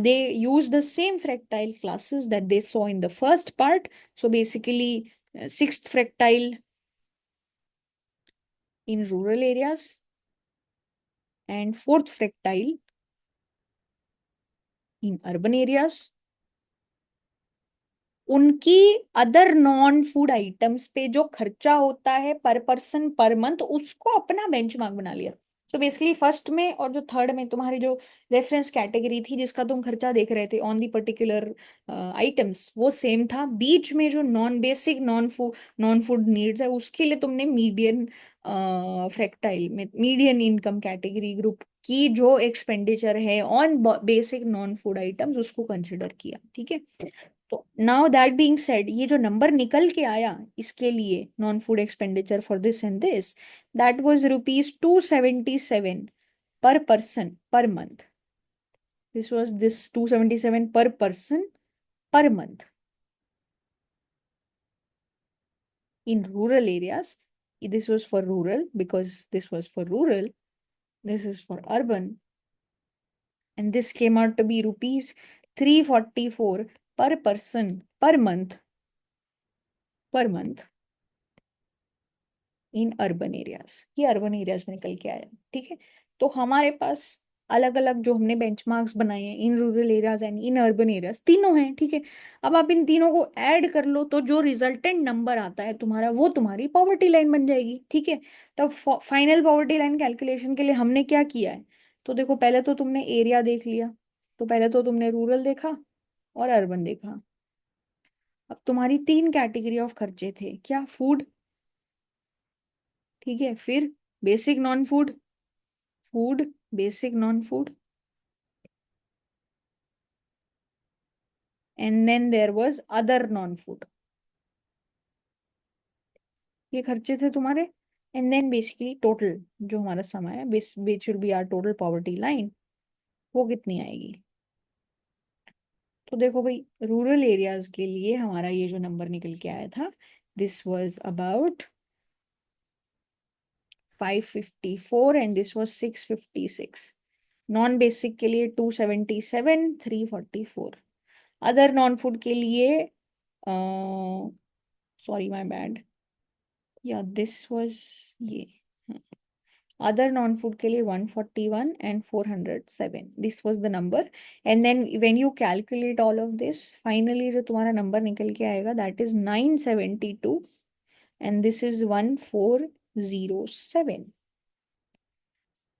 they use the same fractile classes that they saw in the first part. So basically, sixth fractile in rural areas and fourth fractile in urban areas, उनकी other non food items पे जो खर्चा होता है पर person per month, उसको अपना benchmark बना लिया। सो बेसिकली फर्स्ट में और जो थर्ड में तुम्हारी जो रेफरेंस कैटेगरी थी जिसका तुम खर्चा देख रहे थे ऑन दी पर्टिकुलर आइटम्स, वो सेम था। बीच में जो non basic non food needs है उसके लिए तुमने मीडियन फ्रैक्टाइल में मीडियन इनकम कैटेगरी ग्रुप की जो एक्सपेंडिचर है on basic non food items उसको कंसिडर किया। ठीक है, तो नाउ दैट बीइंग सेड, ये जो नंबर निकल के आया इसके लिए non food expenditure for this and this, that was ₹277 per person per month. This was this 277 per person per month in rural areas. This was for rural because this was for rural. This is for urban, and this came out to be rupees 344 per person per month in urban areas. ये urban areas में निकल के आया। ठीक है, तो हमारे पास अलग अलग जो हमने बेंचमार्क्स बनाए हैं इन rural areas and in urban areas तीनों हैं। ठीक है, अब आप इन तीनों को ऐड कर लो तो जो रिजल्टेंट नंबर आता है तुम्हारा वो तुम्हारी पॉवर्टी लाइन बन जाएगी। ठीक है, तब फाइनल पॉवर्टी लाइन कैलकुलेशन के लिए हमने क्या किया है, तो देखो पहले तो तुमने एरिया देख लिया, तो पहले तो तुमने रूरल देखा और अर्बन देखा। अब तुम्हारी तीन कैटेगरी ऑफ खर्चे थे, क्या, फूड, ठीक है, फिर basic non food, food, basic non food, and then there was other non food. ये खर्चे थे तुम्हारे, एंड देन बेसिकली टोटल जो हमारा सम है which will be our total poverty line, वो कितनी आएगी। तो देखो भाई, रूरल एरियाज के लिए हमारा ये जो नंबर निकल के आया था, this was about 554 and this was 656। Non basic के लिए 277, 344। अदर नॉन फूड के लिए, सॉरी माय बैड, या दिस वाज ये, अदर नॉन फूड के लिए 141 and 407, this was the number. And then when you calculate all of this, finally जो तुम्हारा नंबर निकल के आएगा that is 972 and this is 1407।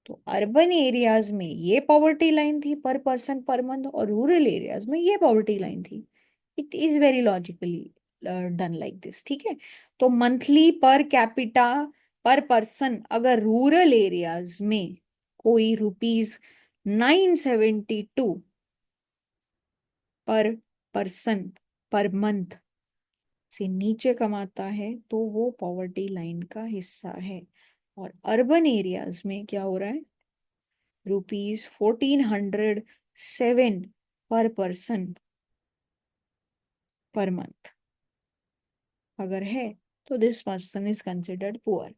तो अर्बन एरियाज में ये पॉवर्टी लाइन थी पर पर्सन पर मंथ, और रूरल एरियाज में ये पॉवर्टी लाइन थी। It is very logically done like this. ठीक है, तो मंथली पर कैपिटा पर पर्सन अगर रूरल एरियाज में कोई ₹972 पर पर्सन पर मंथ से नीचे कमाता है तो वो पॉवर्टी लाइन का हिस्सा है। और अर्बन एरियाज में क्या हो रहा है, ₹1400 7 पर पर्सन पर मंथ अगर है तो this person is considered poor.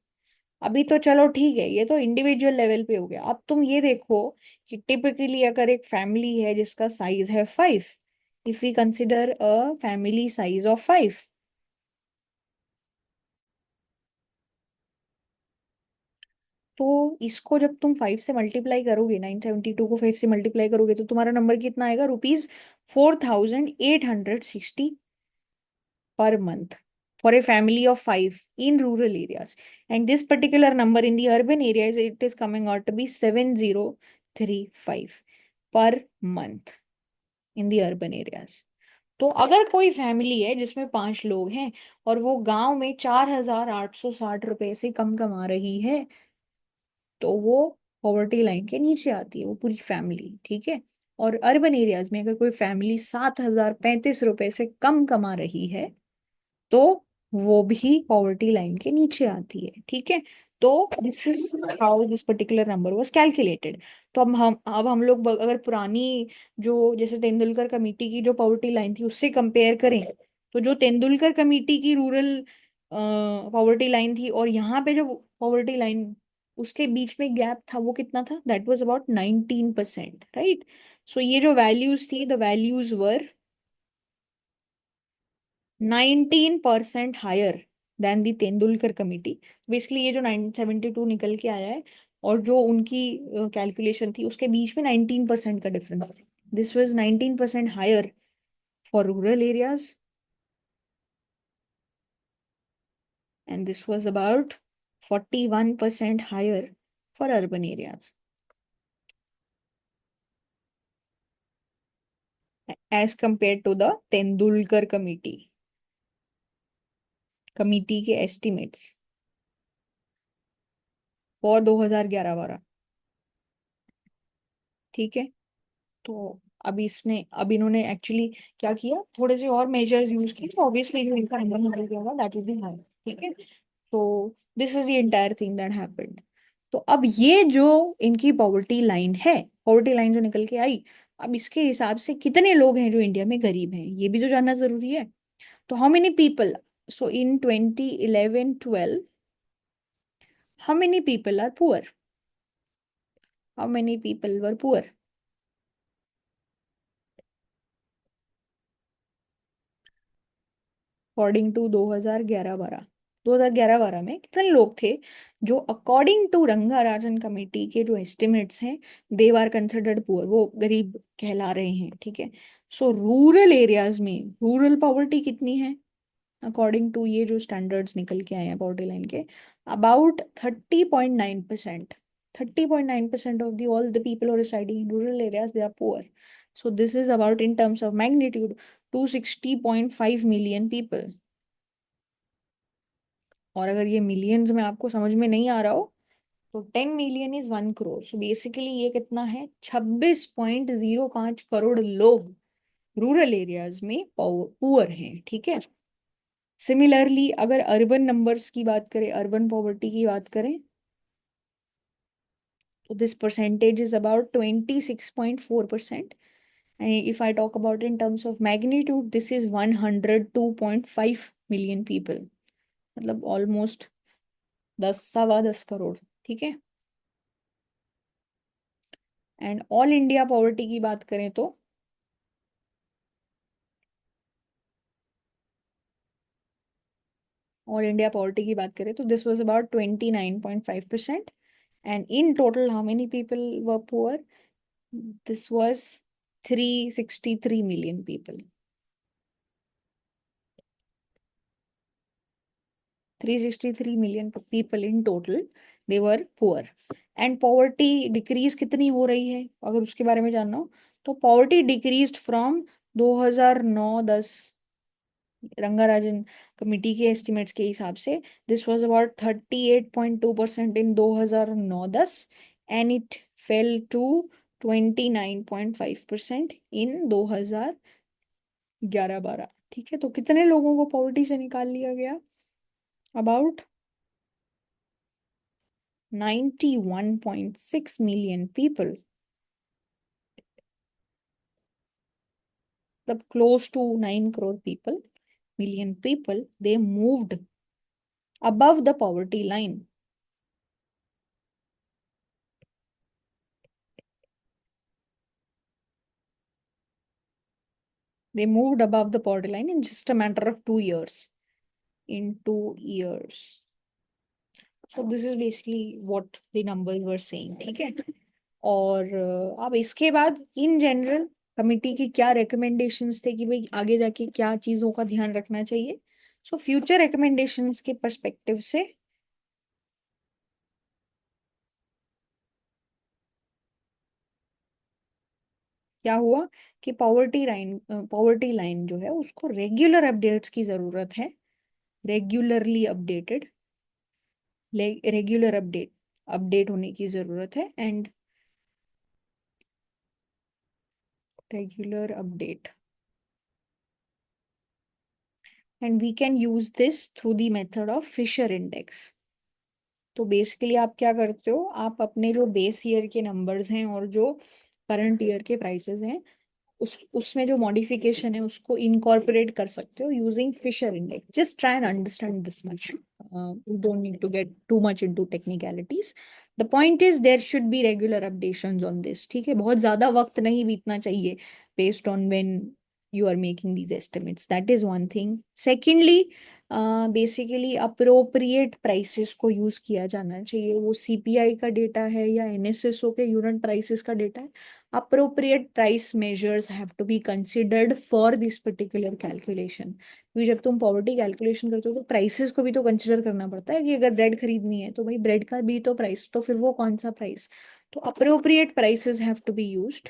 अभी तो चलो ठीक है, ये तो इंडिविजुअल लेवल पे हो गया। अब तुम ये देखो कि टिपिकली अगर एक फैमिली है जिसका साइज है 5, if we consider a family size of 5, तो इसको जब तुम 5 से मल्टीप्लाई करोगे, 972 को 5 से मल्टीप्लाई करोगे तो तुम्हारा नंबर कितना आएगा? ₹4,860 per month for a family of 5 in rural areas. And this particular number in the urban areas, it is coming out to be 7035 per month in the urban areas. तो अगर कोई family है जिसमें 5 लोग हैं और वो गांव में 4,860 रुपए से कम कमा रही है, तो वो पॉवर्टी लाइन के नीचे आती है, वो पूरी फैमिली। ठीक है। और अर्बन एरियाज में अगर कोई फैमिली 7,035 रुपए से कम कमा रही है, तो वो भी पॉवर्टी लाइन के नीचे आती है। ठीक है। तो this is how this particular number was calculated. तो अब हम लोग अगर पुरानी, जो जैसे तेंदुलकर कमेटी की जो पॉवर्टी लाइन थी उससे कंपेयर करें, तो जो तेंदुलकर कमेटी की रूरल पॉवर्टी लाइन थी और यहाँ पे जो पॉवर्टी लाइन, उसके बीच में गैप था, वो कितना था? That was about 19%, right? So ये जो वैल्यूज थी, the values were 19% higher than the Tendulkar committee. Basically ये जो 972 निकल के आया है और जो उनकी कैलकुलेशन थी, उसके बीच में 19% का difference. This was 19% higher for rural areas and this was about 41% higher for urban areas as compare to the Tendulkar committee के एस्टिमेट्स फॉर 2011-12। ठीक है। तो अब इन्होंने एक्चुअली क्या किया, थोड़े से और मेजर्स यूज किए, तो ऑब्वियसली जो इनका नंबर निकल गया होगा दैट विल बी हाई। ठीक है। तो this is the entire thing that happened. तो अब ये जो इनकी पॉवर्टी लाइन जो निकल के आई, अब इसके हिसाब से कितने लोग हैं जो इंडिया में गरीब हैं, ये भी तो जानना जरूरी है। तो how many people, so in 2011-12, how many people are poor? How many people were poor according to 2011-12? 2011-12 में कितने लोग थे जो अकॉर्डिंग टू रंगाराजन कमेटी के जो एस्टिमेट्स हैं, दे आर कंसिडर्ड पुअर, वो गरीब कहला रहे हैं। ठीक है। सो रूरल एरियाज में रूरल पॉवर्टी कितनी है अकॉर्डिंग टू ये जो स्टैंडर्ड्स निकल के आए हैं पॉवर्टी लाइन के? About 30.9%। 30.9% of the all the people are residing in rural areas, they are poor. So this is about in terms of magnitude 260.5 million people. और अगर ये मिलियंस में आपको समझ में नहीं आ रहा हो, तो 10 million is 1 crore. So basically ये कितना है? 26.05 करोड़ लोग रूरल एरियाज में पुअर हैं। ठीक है। सिमिलरली अगर अर्बन नंबर्स की बात करें, अर्बन पॉवर्टी की बात करें, तो this percentage is about 26.4%। and if I talk about in terms of magnitude, this is 102.5 million people, मतलब ऑलमोस्ट 10 सवा 10 करोड़। ठीक है। एंड ऑल इंडिया पॉवर्टी की बात करें तो ऑल इंडिया पॉवर्टी की बात करें तो this was about 29.5%। And in total how many people were poor? This was 363 million people. 363 million people in total, they were poor. And poverty decrease कितनी हो रही है अगर उसके बारे में जानना हो, तो poverty decreased from 2009-10 Rangarajan committee के एस्टिमेट्स के हिसाब से, this was about 38.2% in 2009-10 and it fell to 29.5% in 2011-12। ठीक है। तो कितने लोगों को पॉवर्टी से निकाल लिया गया? About 91.6 million people the close to 9 crore people, million people, they moved above the poverty line. They moved above the poverty line in just a matter of 2 years. In 2 years. So this is basically what the numbers were saying. ठीक है. और अब इसके बाद in general committee की क्या recommendations थे कि भाई आगे जाके क्या चीजों का ध्यान रखना चाहिए. सो फ्यूचर रिकमेंडेशंस के पर्सपेक्टिव से क्या हुआ कि पॉवर्टी लाइन जो है उसको रेगुलर अपडेट्स की जरूरत है. रेगुलरली अपडेटेड, रेगुलर अपडेट होने की जरूरत है. And regular update, and we can use this through the method of Fisher index. तो बेसिकली आप क्या करते हो, आप अपने जो बेस ईयर के नंबर्स हैं और जो करंट ईयर के प्राइसेस हैं उसमें जो मॉडिफिकेशन है उसको इनकॉर्पोरेट कर सकते हो using Fisher index. Just try and understand this much. You don't need to get too much into technicalities. The point is there should be regular updations on this. ठीक है, बहुत ज्यादा वक्त नहीं बीतना चाहिए based on when you are making these estimates. That is one thing. Secondly, basically appropriate prices को use किया जाना चाहिए. वो सीपीआई का डेटा है या एनएसएसओ के यूनिट प्राइसेस का डेटा है. appropriate price measures have to be considered for this particular calculation. क्योंकि जब तुम पॉवर्टी कैलकुलेशन करते हो तो प्राइसेस को भी तो कंसिडर करना पड़ता है कि अगर ब्रेड खरीदनी है तो भाई ब्रेड का भी तो प्राइस, तो फिर वो कौन सा प्राइस. तो appropriate prices have to be used.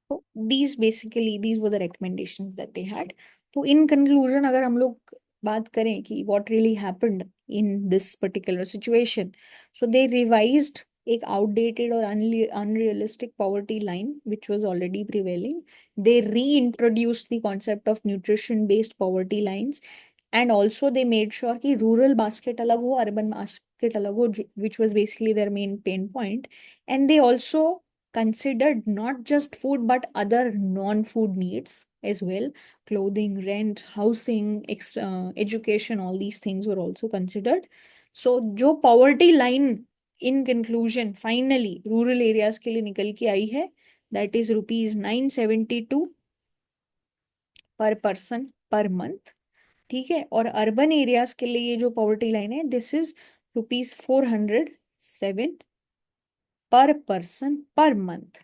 तो these were the recommendations that they had. तो in conclusion अगर हम लोग बात करें कि what really happened in this particular situation, so they revised एक outdated और unrealistic poverty line which was already prevailing. They reintroduced the concept of nutrition based poverty lines, and also they made sure कि rural basket अलग हो, urban basket अलग हो, which was basically their main pain point. And they also considered not just food but other non-food needs as well. Clothing, rent, housing, education, all these things were also considered. So जो poverty line in conclusion finally rural areas के लिए निकल के आई है, that is ₹972 per person per month. ठीक है, और urban areas के लिए ये जो पॉवर्टी लाइन है this is ₹407 per person per month.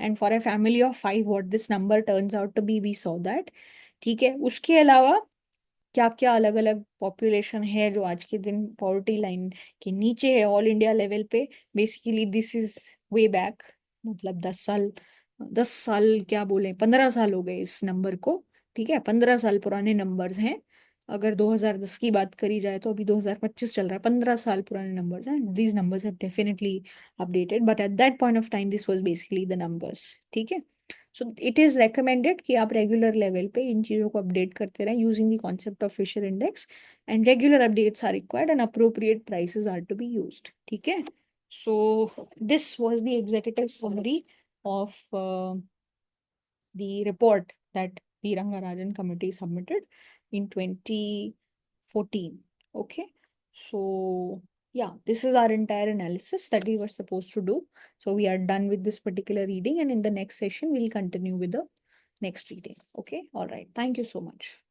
And for a family of 5 what this number turns out to be, we saw that. ठीक है, उसके अलावा क्या क्या अलग अलग पॉपुलेशन है जो आज के दिन पॉवर्टी लाइन के नीचे है ऑल इंडिया लेवल पे. Basically this is way back, मतलब 10 साल, 10 साल क्या बोले, 15 साल हो गए इस नंबर को. ठीक है, 15 साल पुराने नंबर्स हैं. अगर 2010 की बात करी जाए तो अभी 2025 चल रहा है, 15 साल पुराने नंबर्स हैं. These numbers have definitely updated but at that point of time this was basically the numbers. ठीक है, सो इट इज रेकमेंडेड कि आप रेगुलर लेवल पे इन चीजों को अपडेट करते रहें using the concept of Fisher index. And regular updates are required and appropriate prices are to be used. ठीक है, so this was the executive summary of the report that the Rangarajan committee submitted in 2014. Okay, so yeah, this is our entire analysis that we were supposed to do. So we are done with this particular reading, and in the next session, we'll continue with the next reading. Okay, all right. Thank you so much.